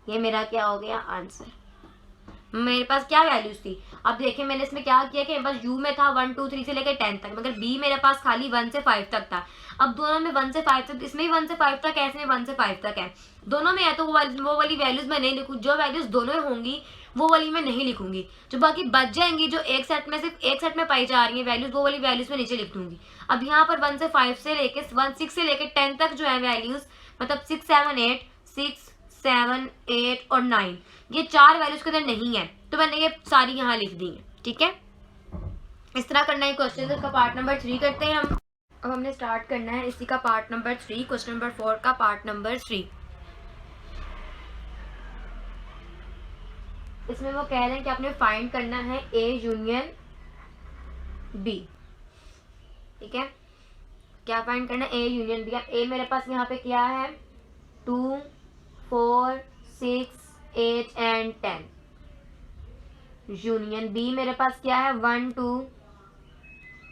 ये मेरा क्या हो गया आंसर। मेरे पास क्या वैल्यूज थी। अब देखिए मैंने इसमें क्या किया कि मेरे पास यू में था 1 2 3 से लेकर 10 तक, मगर बी मेरे पास खाली 1 से 5 तक था। अब दोनों में 1 से 5 तक, इसमें भी 1 से 5 तक है, इसमें 1 से 5 तक है, दोनों में है, तो वो वाली वैल्यूज मैं नहीं लिखूँ, जो वैल्यूज दोनों में होंगी वो वाली मैं नहीं लिखूंगी। जो बाकी बच जाएंगी, जो एक सेट में सिर्फ एक सेट में पाई जा रही है वैल्यूज, वो वाली वैल्यूज मैं नीचे लिख दूंगी। अब यहाँ पर 1 से 5 से लेके 6 से लेके 10 तक जो है वैल्यूज, मतलब 6 7 8 6 7 8 और 9, ये 4 वैल्यूज के अंदर नहीं है, तो मैंने ये सारी यहाँ लिख दी है। ठीक है, इस तरह करना है क्वेश्चन। इसका पार्ट नंबर 3 करते हैं हम। अब हमने स्टार्ट करना है इसी का पार्ट नंबर 3, क्वेश्चन नंबर 4 का पार्ट नंबर 3। इसमें वो कह रहे हैं कि आपने फाइंड करना है ए यूनियन बी। ठीक है, क्या फाइंड करना है, ए यूनियन बी। ए मेरे पास यहाँ पे क्या है 2 4 6 8 एंड 10। यूनियन बी मेरे पास क्या है 1 2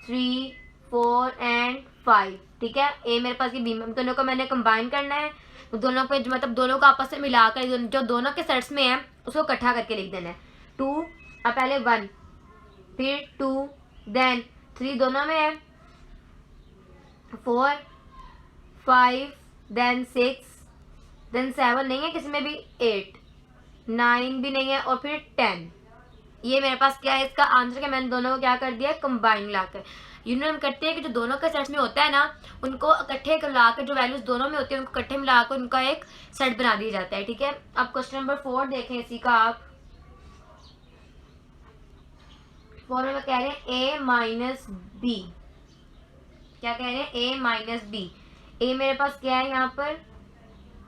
3 4 एंड 5। ठीक है, ए मेरे पास ये बी, दोनों को मैंने कंबाइन करना है, दोनों पे मतलब दोनों को आपस में मिलाकर जो दोनों के सेट्स में है उसको इकट्ठा करके लिख देना है। 2, अब पहले 1 फिर 2 देन 3 दोनों में है, 4 5 देन 6 देन 7 नहीं है किसी में भी, 8 9 भी नहीं है और फिर 10। ये मेरे पास क्या है, इसका आंसर क्या, मैंने दोनों को क्या कर दिया कंबाइन लाकर। यूनियन करते हैं कि जो दोनों के सेट्स में होता है ना, उनको इकट्ठे मिलाकर जो वैल्यूज दोनों में होती है उनको इकट्ठे मिलाकर उनका एक सेट बना दिया जाता है। ठीक है, अब क्वेश्चन नंबर 4 देखें इसी का आप। 4 में कह रहे हैं ए माइनस बी। क्या कह रहे हैं, ए माइनस बी। ए मेरे पास क्या है यहाँ पर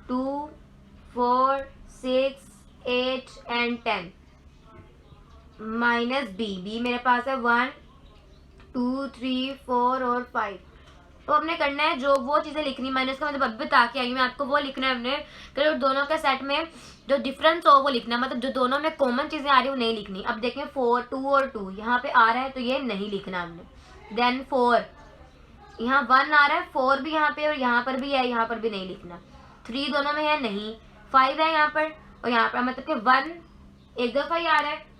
2 4 6 8 एंड 10 माइनस बी। बी मेरे पास है 1 2 3 4 और 5। तो हमने करना है जो वो चीज़ें लिखनी, मैंने इसका मतलब अभी बता के आई मैं आपको, वो लिखना है हमने कि दोनों के सेट में जो डिफरेंस हो वो लिखना, मतलब जो दोनों में कॉमन चीज़ें आ रही वो नहीं लिखनी। अब देखें 4 2 और 2 यहाँ पे आ रहा है तो ये नहीं लिखना हमने। देन 4 यहाँ 1 आ रहा है, 4 भी यहाँ पे और यहाँ पर भी है, यहाँ पर भी नहीं लिखना। 3 दोनों में है नहीं, 5 है यहाँ पर और यहाँ पर, मतलब कि 1 एक दफ़ा ही आ रहा है।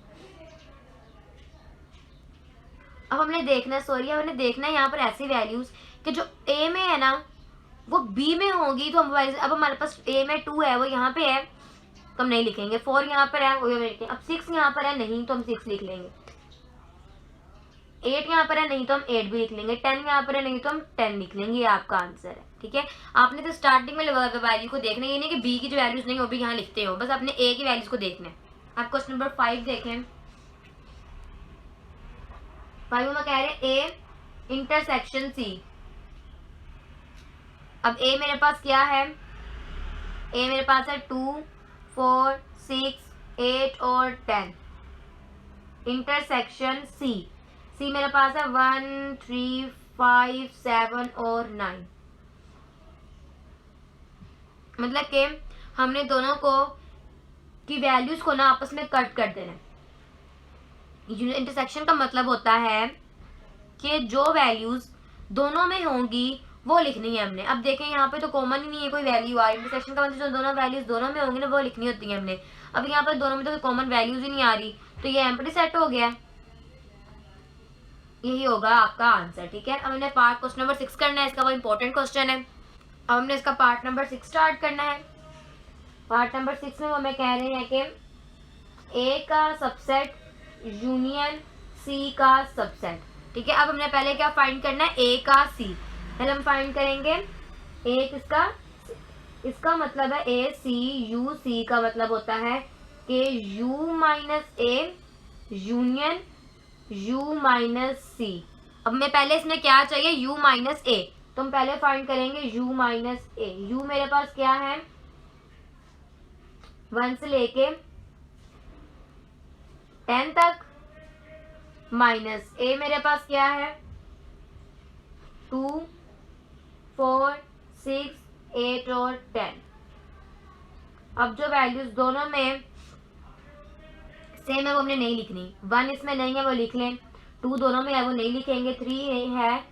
अब हमने देखना हमने देखना है यहाँ पर ऐसी वैल्यूज कि जो ए में है ना वो बी में होगी, तो हम अब हमारे पास ए में 2 है वो यहाँ पे है तो हम नहीं लिखेंगे, 4 यहाँ पर है वो लिखेंगे। अब 6 यहाँ पर है नहीं तो हम 6 लिख लेंगे, 8 यहाँ पर है नहीं तो हम 8 भी लिख लेंगे, 10 यहाँ पर है नहीं तो हम 10 लिख लेंगे। ये आपका आंसर है। ठीक है, आपने तो स्टार्टिंग में वैल्यू को देखना, ये नहीं कि बी की जो वैल्यूज नहीं वो भी यहाँ लिखते हो, बस आपने ए की वैल्यूज को देखना है। आप क्वेश्चन नंबर 5 देखें। 5 में कह रहे हैं ए इंटरसेक्शन सी। अब ए मेरे पास क्या है, ए मेरे पास है 2 4 6 8 और 10 इंटरसेक्शन सी। सी मेरे पास है 1 3 5 7 और 9। मतलब कि हमने दोनों को की वैल्यूज को ना आपस में कट कर देना है। इंटरसेक्शन का मतलब होता है कि जो वैल्यूज दोनों में होंगी वो लिखनी है हमने। अब देखें यहाँ पे तो कॉमन ही नहीं है कोई वैल्यू आ रही, इंटरसेक्शन का मतलब जो दोनों वैल्यूज दोनों में होंगी ना वो लिखनी होती है हमने। अब यहाँ पर दोनों में तो कॉमन वैल्यूज ही नहीं आ रही तो ये एम्प्टी सेट हो गया, यही होगा आपका आंसर। ठीक है, अब हमने पार्ट क्वेश्चन नंबर 6 करना है, इसका वो इंपॉर्टेंट क्वेश्चन है। अब हमने इसका पार्ट नंबर 6 स्टार्ट करना है। पार्ट नंबर 6 में वो हमें कह रहे हैं कि ए का सबसेट यूनियन सी का सबसेट। ठीक है, अब हमने पहले क्या फाइंड करना है, ए का सी। पहले हम फाइंड करेंगे ए किसका, इसका मतलब है ए सी यू। सी का मतलब होता है कि U minus A union U minus C. अब मैं पहले इसमें क्या चाहिए, यू माइनस ए, तो हम पहले फाइंड करेंगे यू माइनस ए। यू मेरे पास क्या है 1 से लेके 10 तक, माइनस ए मेरे पास क्या है 2 4 6 8 और 10। अब जो वैल्यूज दोनों में सेम है वो हमने नहीं लिखनी, 1 इसमें नहीं है वो लिख लें, 2 दोनों में है वो नहीं लिखेंगे, 3 है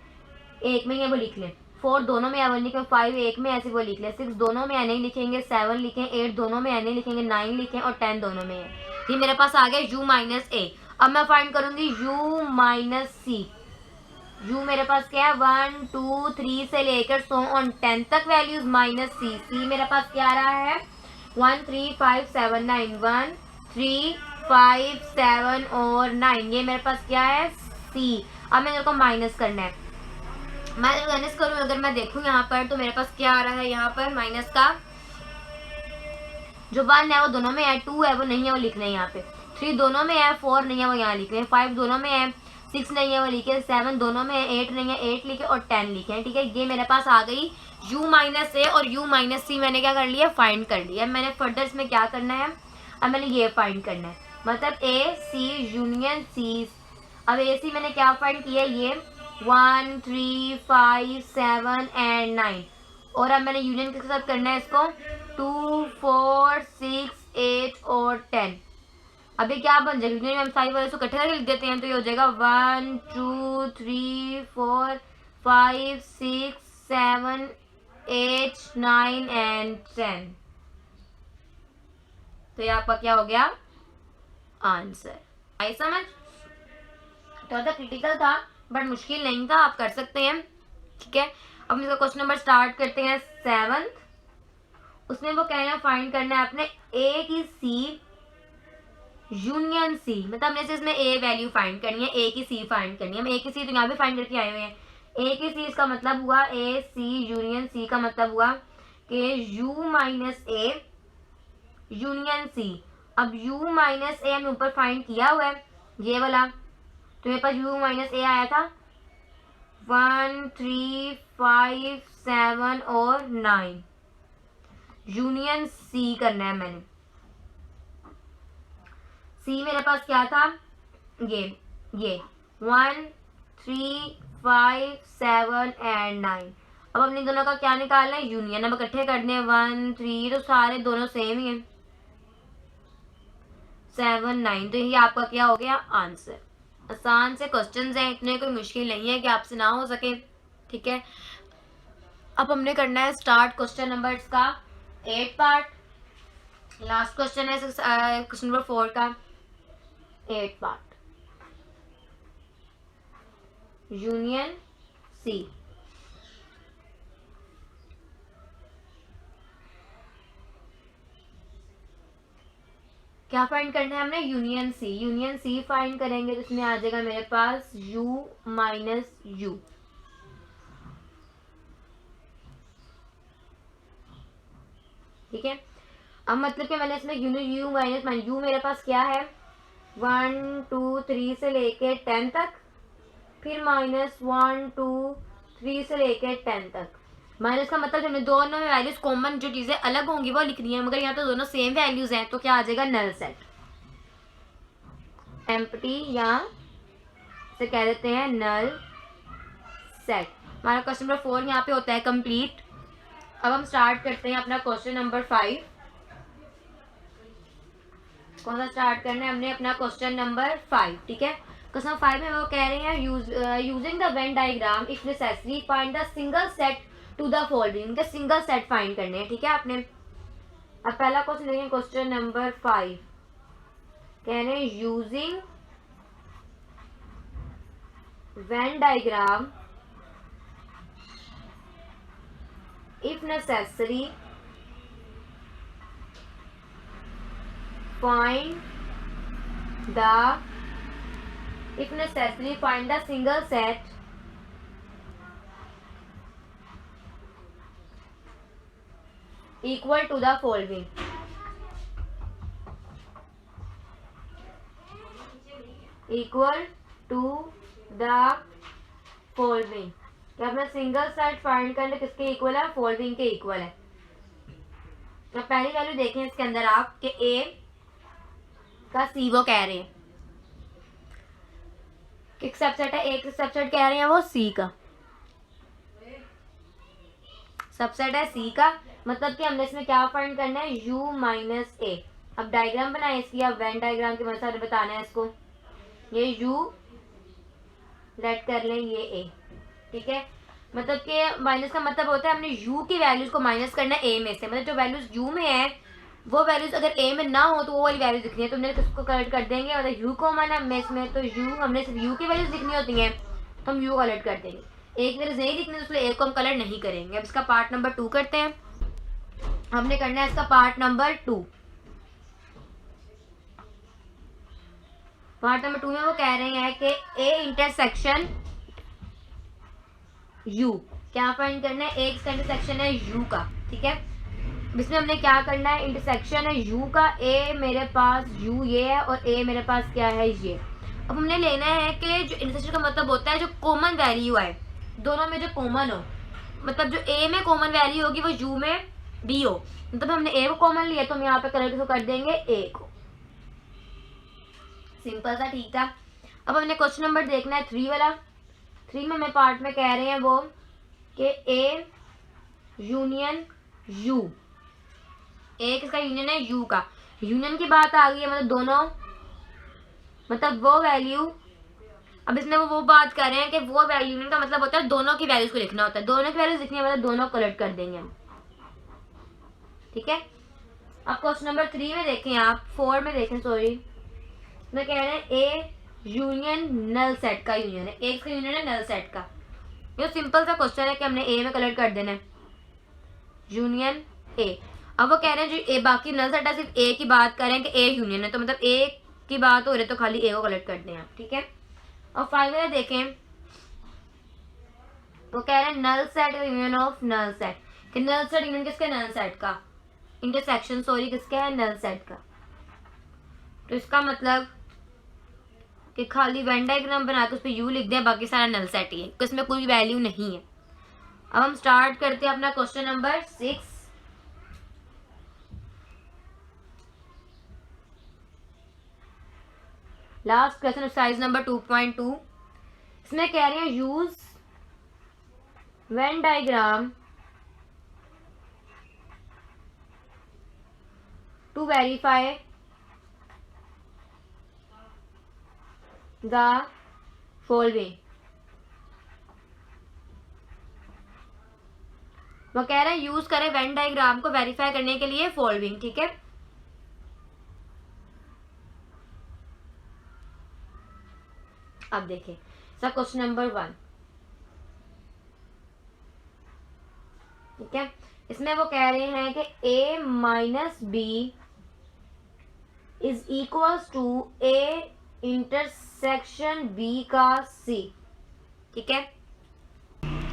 एक में है वो लिख लें, 4 दोनों में है वो लिखें, 5 एक में ऐसे वो लिख लें, 6 दोनों में है नहीं लिखेंगे, 7 लिखें, 8 दोनों में है नहीं लिखेंगे, 9 लिखें और 10 दोनों में है। ये मेरे पास आ गया u माइनस ए। अब मैं फाइंड करूंगी u माइनस सी। u मेरे पास क्या है 1 2 3 से लेकर सो ऑन 10 तक वैल्यूज माइनस सी। सी मेरे पास क्या आ रहा है 1 3 5 7 9 1 3 5 7 और 9। ये मेरे पास क्या है सी। अब मैं मेरे को माइनस करना है। मैं माइनस करूँ अगर मैं देखूँ यहाँ पर तो मेरे पास क्या आ रहा है यहाँ पर माइनस का जो 1 है वो दोनों में है, 2 है वो नहीं है वो लिखना है यहाँ पे, 3 दोनों में है 4 नहीं है वो यहाँ लिखे, 5 दोनों में है 6 नहीं है वो लिखे, 7 दोनों में है 8 नहीं है 8 लिखे और 10 लिखे हैं। ठीक है, ये मेरे पास आ गई u माइनस ए और u माइनस सी मैंने क्या कर लिया फाइंड कर लिया। मैंने फर्दर इसमें क्या करना है अब मैंने ये फाइंड करना है मतलब ए सी यूनियन सी। अब ए सी मैंने क्या फाइंड किया ये 1 3 5 7 एंड 9 और अब मैंने यूनियन किसके साथ करना है इसको 2 4 6 8 और 10। अभी क्या बन जाएगा यूनियन में हम सारी वाले इकट्ठे करके लिख देते हैं तो ये हो जाएगा 1 2 3 4 5 6 7 8 9 एंड 10। तो ये आपका क्या हो गया आंसर। आई समझ? थोड़ा सा क्रिटिकल था बट मुश्किल नहीं था, आप कर सकते हैं। ठीक है, अब इसका क्वेश्चन नंबर स्टार्ट करते हैं 7th। उसमें वो कह रहे हैं फाइंड करना है अपने ए की सी यूनियन सी, मतलब हमने से इसमें ए वैल्यू फाइंड करनी है, ए की सी फाइंड करनी है। हम ए की सी तो यहाँ भी फाइंड करके आए हुए हैं। ए की सी इसका मतलब हुआ ए सी यूनियन सी का मतलब हुआ कि u minus A union C. अब u माइनस ए हमने ऊपर फाइंड किया हुआ है ये वाला, तो मेरे पास u माइनस ए आया था 1 3 5 7 और 9। यूनियन सी करना है मैंने। सी मेरे पास क्या था ये 1 3 5 7 एंड 9। अब अपने दोनों का क्या निकालना है यूनियन। अब इकट्ठे करने हैं 1 3 तो सारे दोनों सेम ही हैं 7 9। तो ये आपका क्या हो गया आंसर। आसान से क्वेश्चंस हैं, इतने कोई मुश्किल नहीं है कि आपसे ना हो सके। ठीक है, अब हमने करना है स्टार्ट क्वेश्चन नंबर्स का 8 पार्ट। लास्ट क्वेश्चन है क्वेश्चन नंबर 4 का 8 पार्ट। Union C. क्या फाइंड करना है हमने union C. Union C find करेंगे तो इसमें आ जाएगा मेरे पास u माइनस यू। ठीक है, अब मतलब कि मैंने इसमें u माइनस u मेरे पास क्या है 1 2 3 से लेके 10 तक, फिर माइनस 1 2 3 से लेके 10 तक। माइनस का मतलब हमने दोनों में वैल्यूज कॉमन जो चीजें अलग होंगी वो लिखनी है, मगर यहाँ तो दोनों सेम वैल्यूज हैं तो क्या आ जाएगा नल सेट एम्प्टी या से कह देते हैं नल सेट। हमारा क्वेश्चन नंबर 4 यहाँ पे होता है कंप्लीट। अब हम स्टार्ट करते हैं अपना क्वेश्चन नंबर 5। कौन सा स्टार्ट करना है हमने अपना क्वेश्चन नंबर 5। ठीक है, क्वेश्चन 5 में वो कह रहे हैं using the Venn diagram if necessary find the single set to the following. इनके सिंगल सेट फाइंड करने हैं। ठीक है, आपने अब पहला क्वेश्चन देखें क्वेश्चन नंबर 5 कह रहे हैं using when diagram if necessary find the single set equal to the following। equal to the following। क्या अपना सिंगल सेट फाइंड करना किसके इक्वल है फॉलोइंग के इक्वल है। तो पहली वैल्यू देखें इसके अंदर आप कि ए का सी वो कह रहे हैं कि सबसेट है, एक सबसेट कह रहे हैं वो सी का सबसेट है सी का, मतलब कि हमने इसमें क्या फाइंड करना है u माइनस ए। अब डायग्राम बनाए इसकी, अब वेन डायग्राम की मदद से बताना है इसको। ये u लेट कर लें ये a। ठीक है, मतलब कि माइनस का मतलब होता है हमने u की वैल्यूज को माइनस करना है a में से, मतलब जो वैल्यूज u में है वो वैल्यूज अगर ए में ना हो तो वो वाली वैल्यूज दिखनी है, तो हमने किसको कलेक्ट कर देंगे, मतलब यू कॉमन है हमें इसमें, तो यू हमने सिर्फ यू की वैल्यूज दिखनी होती हैं तो हम यू कलेक्ट कर देंगे। एक वैल्यूज नहीं दिखनी तो इसलिए ए को हम कलर नहीं करेंगे। अब इसका पार्ट नंबर 2 करते हैं। हमने करना है इसका पार्ट नंबर 2। पार्ट नंबर 2 में वो कह रहे हैं कि ए इंटरसेक्शन यू, क्या फाइंड करना है, एक इंटरसेक्शन है यू का, ठीक है। इसमें हमने क्या करना है, इंटरसेक्शन है यू का, ए मेरे पास यू ये है और ए मेरे पास क्या है ये। अब हमने लेना है कि जो इंटरसेक्शन का मतलब होता है जो कॉमन वैल्यू है, दोनों में जो कॉमन हो, मतलब जो ए में कॉमन वैल्यू होगी वो यू में भी हो। मतलब हमने ए को कॉमन लिया तो हम यहाँ पे कलर कर देंगे ए को, सिंपल सा, ठीक था। अब हमने क्वेश्चन नंबर देखना है 3 वाला। 3 में हमें पार्ट में कह रहे हैं वो कि ए यूनियन यू, ए किसका यूनियन है, यू का। यूनियन की बात आ गई है, मतलब दोनों, मतलब वो वैल्यू। अब इसमें वो बात कर रहे हैं कि वो वैल्यू, यूनियन का मतलब होता है दोनों की वैल्यूज को लिखना होता है, दोनों की वैल्यूज लिखनी है मतलब दोनों कलेक्ट कर देंगे हम, ठीक है। अब क्वेश्चन नंबर 3 में देखें आप, 4 में देखें सॉरी, मैं कह रहे हैं ए यूनियन नल सेट का यूनियन है, एक का यूनियन है नल सेट का। ये सिंपल सा क्वेश्चन है कि हमने ए में कलेक्ट कर देना है यूनियन ए। अब वो कह रहे हैं जो ए बाकी नल सेट है सिर्फ ए की बात कर रहे हैं कि ए यूनियन है, तो मतलब ए की बात हो रही है तो खाली ए को कलेक्ट करते हैं, ठीक है। और 5 में देखें वो कह रहे हैं null set union of null set, कि नल सेट यूनियन किसका, नल सेट का, इंटरसेक्शन सॉरी किसका है, नल सेट का। तो इसका मतलब कि खाली वेन डायग्राम बना के उस पर यू लिख दिया, बाकी सारा नल सेट ही है, क्योंकि इसमें कोई वैल्यू नहीं है। अब हम स्टार्ट करते हैं अपना question number 6। Last question exercise number 2.2। इसमें कह रहे हैं use Venn diagram to verify the following. वो कह रहे हैं यूज करें वेन डायग्राम को वेरीफाई करने के लिए फॉलोइंग, ठीक है। अब देखें सर क्वेश्चन नंबर 1, ठीक है। इसमें वो कह रहे हैं कि a minus B is equals to a intersection b का c, ठीक है।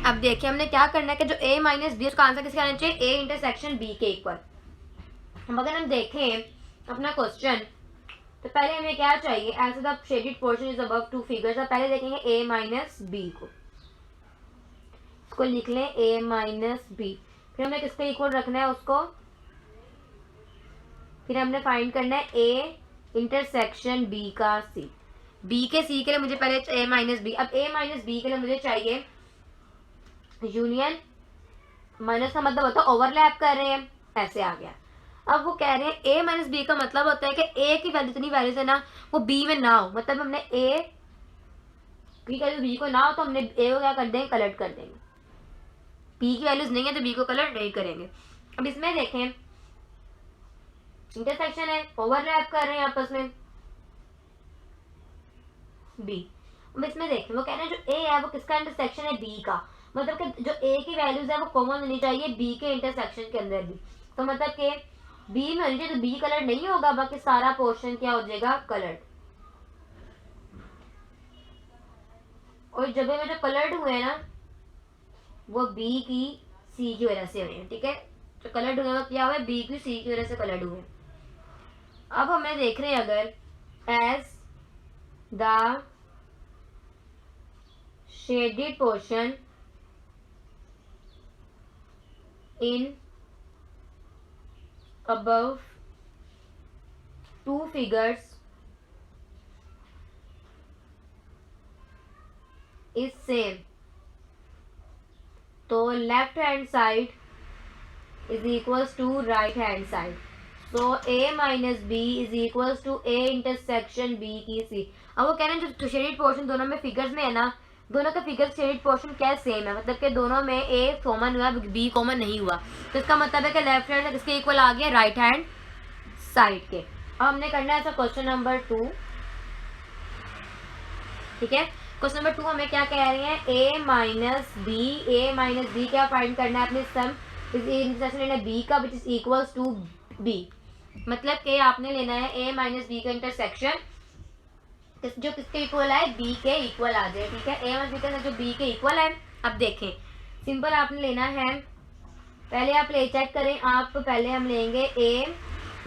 अब देखिए हमने क्या करना है कि जो a माइनस बी उसका आंसर किसका आना चाहिए, a इंटरसेक्शन b के इक्वल। हम अगर हम देखें अपना क्वेश्चन तो पहले हमें क्या चाहिए, as the shaded portion is above two figures. अब पहले देखेंगे a माइनस बी को, इसको लिख लें a माइनस बी। फिर हमें किसके इक्वल रखना है उसको, फिर हमने फाइंड करना है a इंटरसेक्शन b का c। b के c के लिए मुझे पहले a माइनस बी, अब a माइनस बी के लिए मुझे चाहिए यूनियन, माइनस का मतलब होता है ओवरलैप कर रहे हैं, ऐसे आ गया। अब वो कह रहे हैं a माइनस बी का मतलब होता है कि a की वैल्यू इतनी वैल्यू से ना वो b में ना हो, मतलब हमने a की वैल्यू b को ना हो तो हमने a को क्या कर देंगे, कलेक्ट कर देंगे। b की वैल्यूज नहीं है तो b को कलेक्ट नहीं करेंगे। अब इसमें देखें इंटरसेक्शन है, ओवरलैप कर रहे हैं आपस में b। अब इसमें देखें वो कह रहे हैं जो a है वो किसका इंटरसेक्शन है, b का, मतलब कि जो a की वैल्यूज है वो कॉमन होनी चाहिए b के इंटरसेक्शन के अंदर भी। तो मतलब कि b में होनी चाहिए तो b कलर नहीं होगा, बाकी सारा पोर्शन क्या हो जाएगा, कलर्ड। और जगह में जो कलर्ड हुए हैं ना वो b की c की वजह से हुए हैं, ठीक है। जो कलर्ड हुए वो क्या हुआ, b की c की वजह से कलर्ड हुए। अब हमें देख रहे हैं अगर as the shaded portion in above two figures is same, तो left hand side is equals to right hand side. So a minus B is equals to a intersection b की c। अब वो कह रहे हैं जो शेडेड पोर्शन दोनों में फिगर्स में है ना, दोनों का फिगर शेडेड पोर्शन क्या सेम है, मतलब कि दोनों में a कॉमन हुआ b कॉमन नहीं हुआ, तो इसका मतलब है कि लेफ्ट हैंड किसके इक्वल आ गया, राइट हैंड साइड के। अब हमने करना है क्वेश्चन नंबर 2, ठीक है। क्वेश्चन नंबर 2 हमें क्या कह रहे हैं, ए माइनस बी क्या फाइंड करना है अपने सम इंटरसेक्शन लेना है बी का which is equals to B. मतलब कि आपने लेना है ए माइनस बी का इंटरसेक्शन जो किसके इक्वल है, बी के इक्वल आ जाए, ठीक है। ए माइनस बी का जो बी के इक्वल है। अब देखें सिंपल आपने लेना है, पहले आप ले चेक करें आप, पहले हम लेंगे ए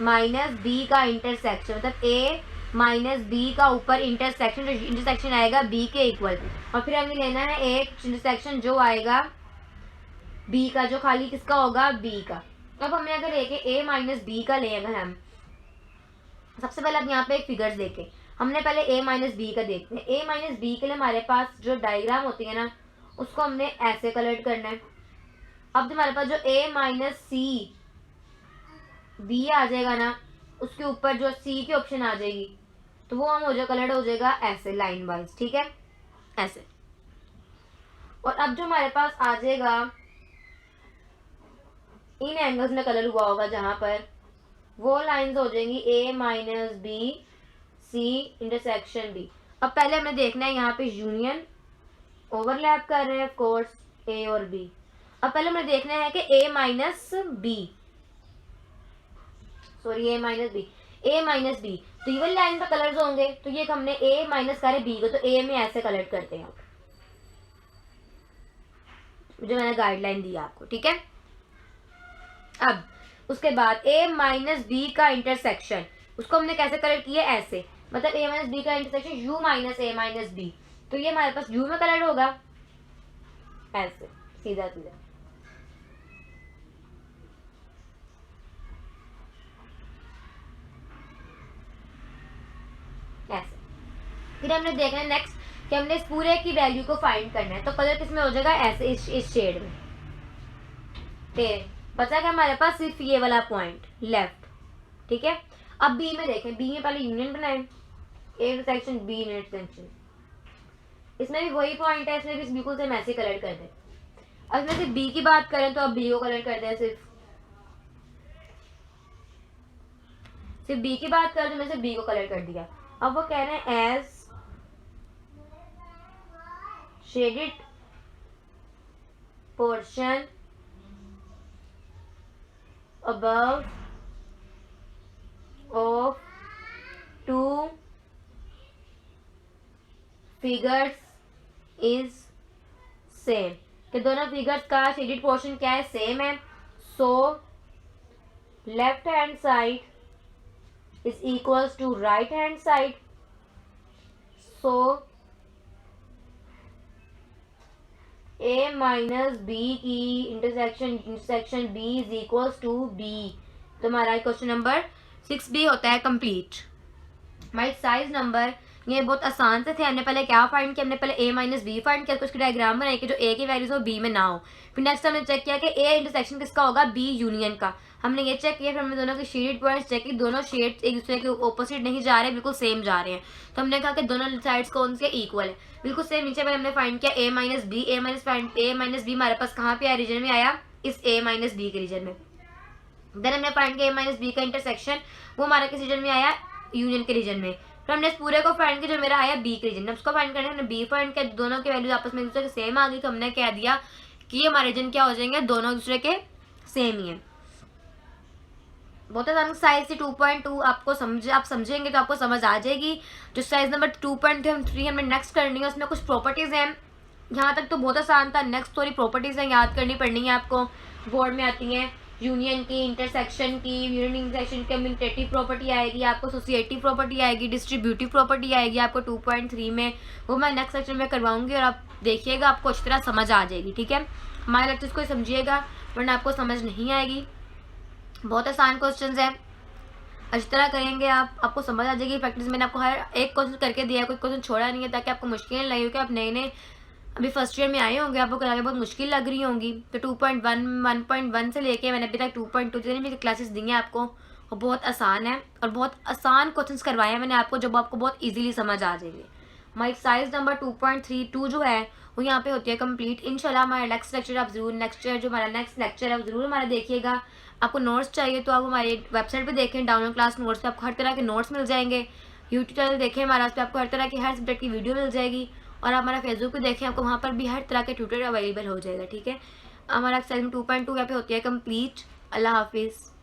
माइनस बी का इंटरसेक्शन, मतलब ए माइनस बी का ऊपर इंटरसेक्शन, जो इंटरसेक्शन आएगा बी के इक्वल, और फिर हमें लेना है एक इंटरसेक्शन जो आएगा बी का, जो खाली किसका होगा, बी का। अब हमें अगर लेके ए माइनस बी का ले, अगर हम सबसे पहले अब यहाँ पे एक फिगर्स देखें, हमने पहले ए माइनस बी का देखते हैं। ए माइनस बी के लिए हमारे पास जो डायग्राम होती है ना, उसको हमने ऐसे कलर करना है। अब हमारे पास जो ए माइनस सी बी आ जाएगा ना, उसके ऊपर जो सी की ऑप्शन आ जाएगी, तो वो हम हो जाए कलर्ड हो जाएगा ऐसे लाइन वाइज, ठीक है, ऐसे। और अब जो हमारे पास आ जाएगा इन एंगल्स में कलर हुआ होगा जहां पर, वो लाइंस हो जाएंगी A minus B C intersection B. अब पहले हमें देखना है यहाँ पे यूनियन ओवरलैप कर रहे हैं ऑफ कोर्स ए और बी। अब पहले हमें देखना है कि ए माइनस बी, सॉरी ए माइनस बी, तो ये वाली लाइन पर कलर्स होंगे, तो ये हमने ए माइनस करे बी को, तो ए में ऐसे कलर करते हैं जो मैंने गाइडलाइन दी आपको, ठीक है। अब उसके बाद ए माइनस बी का इंटरसेक्शन, उसको हमने कैसे कलर किया, ऐसे, मतलब ए माइनस बी का intersection U minus A minus B, तो ये हमारे पास यू में कलर होगा ऐसे, सीधा सीधा ऐसे। फिर हमने देखना है नेक्स्ट कि हमने इस पूरे की वैल्यू को फाइंड करना है, तो कलर किसमें हो जाएगा, ऐसे इस शेड में। फिर बचा क्या हमारे पास, सिर्फ ये वाला पॉइंट लेफ्ट, ठीक है। अब बी में देखें, बी में पहले यूनियन बनाए, ए इंटरसेक्शन बी इंटरसेक्शन, इसमें भी वही पॉइंट है, इसमें भी बिल्कुल सेम ऐसे कलर कर दे। अब इसमें सिर्फ बी की बात करें तो अब बी को कलर कर दे, सिर्फ बी की बात करें तो मैंने सिर्फ बी को कलर कर दिया। अब वो कह रहे हैं as shaded portion above of two figures is same, कि दोनों फिगर्स का शेडेड पोर्शन क्या है, सेम है। So left hand side is equals to right hand side, so A minus B की intersection B is equals to B. तो हमारा क्वेश्चन नंबर 6B होता है कंप्लीट। हमारे साइज नंबर ये बहुत आसान से थे। हमने पहले क्या फाइंड किया, हमने पहले ए माइनस बी फाइंड किया, उसकी डायग्राम बनाई कि जो ए की वैल्यूज हो बी में ना हो। फिर नेक्स्ट हमने चेक किया कि ए इंटरसेक्शन किसका होगा, बी यूनियन का, हमने ये चेक किया। फिर हमने दोनों के शेडेड पॉइंट्स चेक किए, दोनों शेड्स एक दूसरे के ऑपोजिट नहीं जा रहे, बिल्कुल सेम जा रहे हैं। तो हमने कहा कि दोनों साइड्स कौन से इक्वल है, बिल्कुल सेम। नीचे पहले हमने फाइंड किया ए माइनस बी, ए माइनस बी हमारे पास कहाँ पे आया, रीजन में आया, इस ए माइनस बी के रीजन में। देन हमने फाइंड किया ए माइनस बी का इंटरसेक्शन, वो हमारा किस रीजन में आया, यूनियन के रीजन में। फिर हमने इस पूरे को फाइंड किया जो मेरा आया बी के रीजन में, उसको फाइंड करने हमने बी फाइंड किया, दोनों के वैल्यूज आपस में एक दूसरे के सेम आ गई। तो हमने कह दिया कि ये हमारे रीजन क्या हो जाएंगे, दोनों दूसरे के सेम ही है। बहुत आसान साइज से 2.2 आपको आप समझेंगे तो आपको समझ आ जाएगी। जो साइज नंबर 2.3 हमें नेक्स्ट करनी है, उसमें कुछ प्रॉपर्टीज हैं। यहाँ तक तो बहुत आसान था, नेक्स्ट थोड़ी प्रॉपर्टीज हैं याद करनी पड़नी है आपको, बोर्ड में आती हैं। यूनियन की, इंटरसेक्शन की, यूनियन इंटरसेक्शन की कम्यूटेटिव प्रॉपर्टी आएगी आपको, एसोसिएटिव प्रॉपर्टी आएगी, डिस्ट्रीब्यूटिव प्रॉपर्टी आएगी आपको 2.3 में, वो मैं नेक्स्ट सेक्शन में करवाऊंगी और आप देखिएगा आपको अच्छी तरह समझ आ जाएगी, ठीक है। हमारे लेक्चर्स को समझिएगा वरना आपको समझ नहीं आएगी। बहुत आसान क्वेश्चन है, अच्छी तरह करेंगे आपको समझ आ जाएगी। प्रैक्टिस मैंने आपको हर एक क्वेश्चन करके दिया है, कोई क्वेश्चन छोड़ा नहीं है, ताकि आपको मुश्किल लगे, क्योंकि आप नए नए अभी फर्स्ट ईयर में आए होंगे, आपको कराने बहुत मुश्किल लग रही होंगी। तो 2.1 1.1 से लेके मैंने अभी तक 2.2 जितनी भी क्लासेस दी हैं आपको, वो बहुत आसान है और बहुत आसान क्वेश्चंस करवाए हैं मैंने आपको, जब आपको बहुत इजीली समझ आ जाएंगे। हमारी साइज नंबर 2.32 जो है वो यहाँ पे होती है कंप्लीट। इंशाल्लाह हमारा नेक्स्ट लेक्चर आप जरूर, जो हमारा नेक्स्ट लेक्चर है वो जरूर हमारा देखिएगा। आपको नोट्स चाहिए तो आप हमारी वेबसाइट पे देखें, डाउनलोड क्लास नोट्स पे आपको हर तरह के नोट्स मिल जाएंगे। यूट्यूब चैनल देखें हमारा, उस पर आपको हर तरह की हर सब्जेक्ट की वीडियो मिल जाएगी। और आप हमारा फेसबुक पे देखें, आपको वहाँ पर भी हर तरह के ट्यूटोरियल अवेलेबल हो जाएगा। ठीक है, हमारा सेशन 2.2 यहाँ पे होती है कंप्लीट। अल्लाह हाफिज़।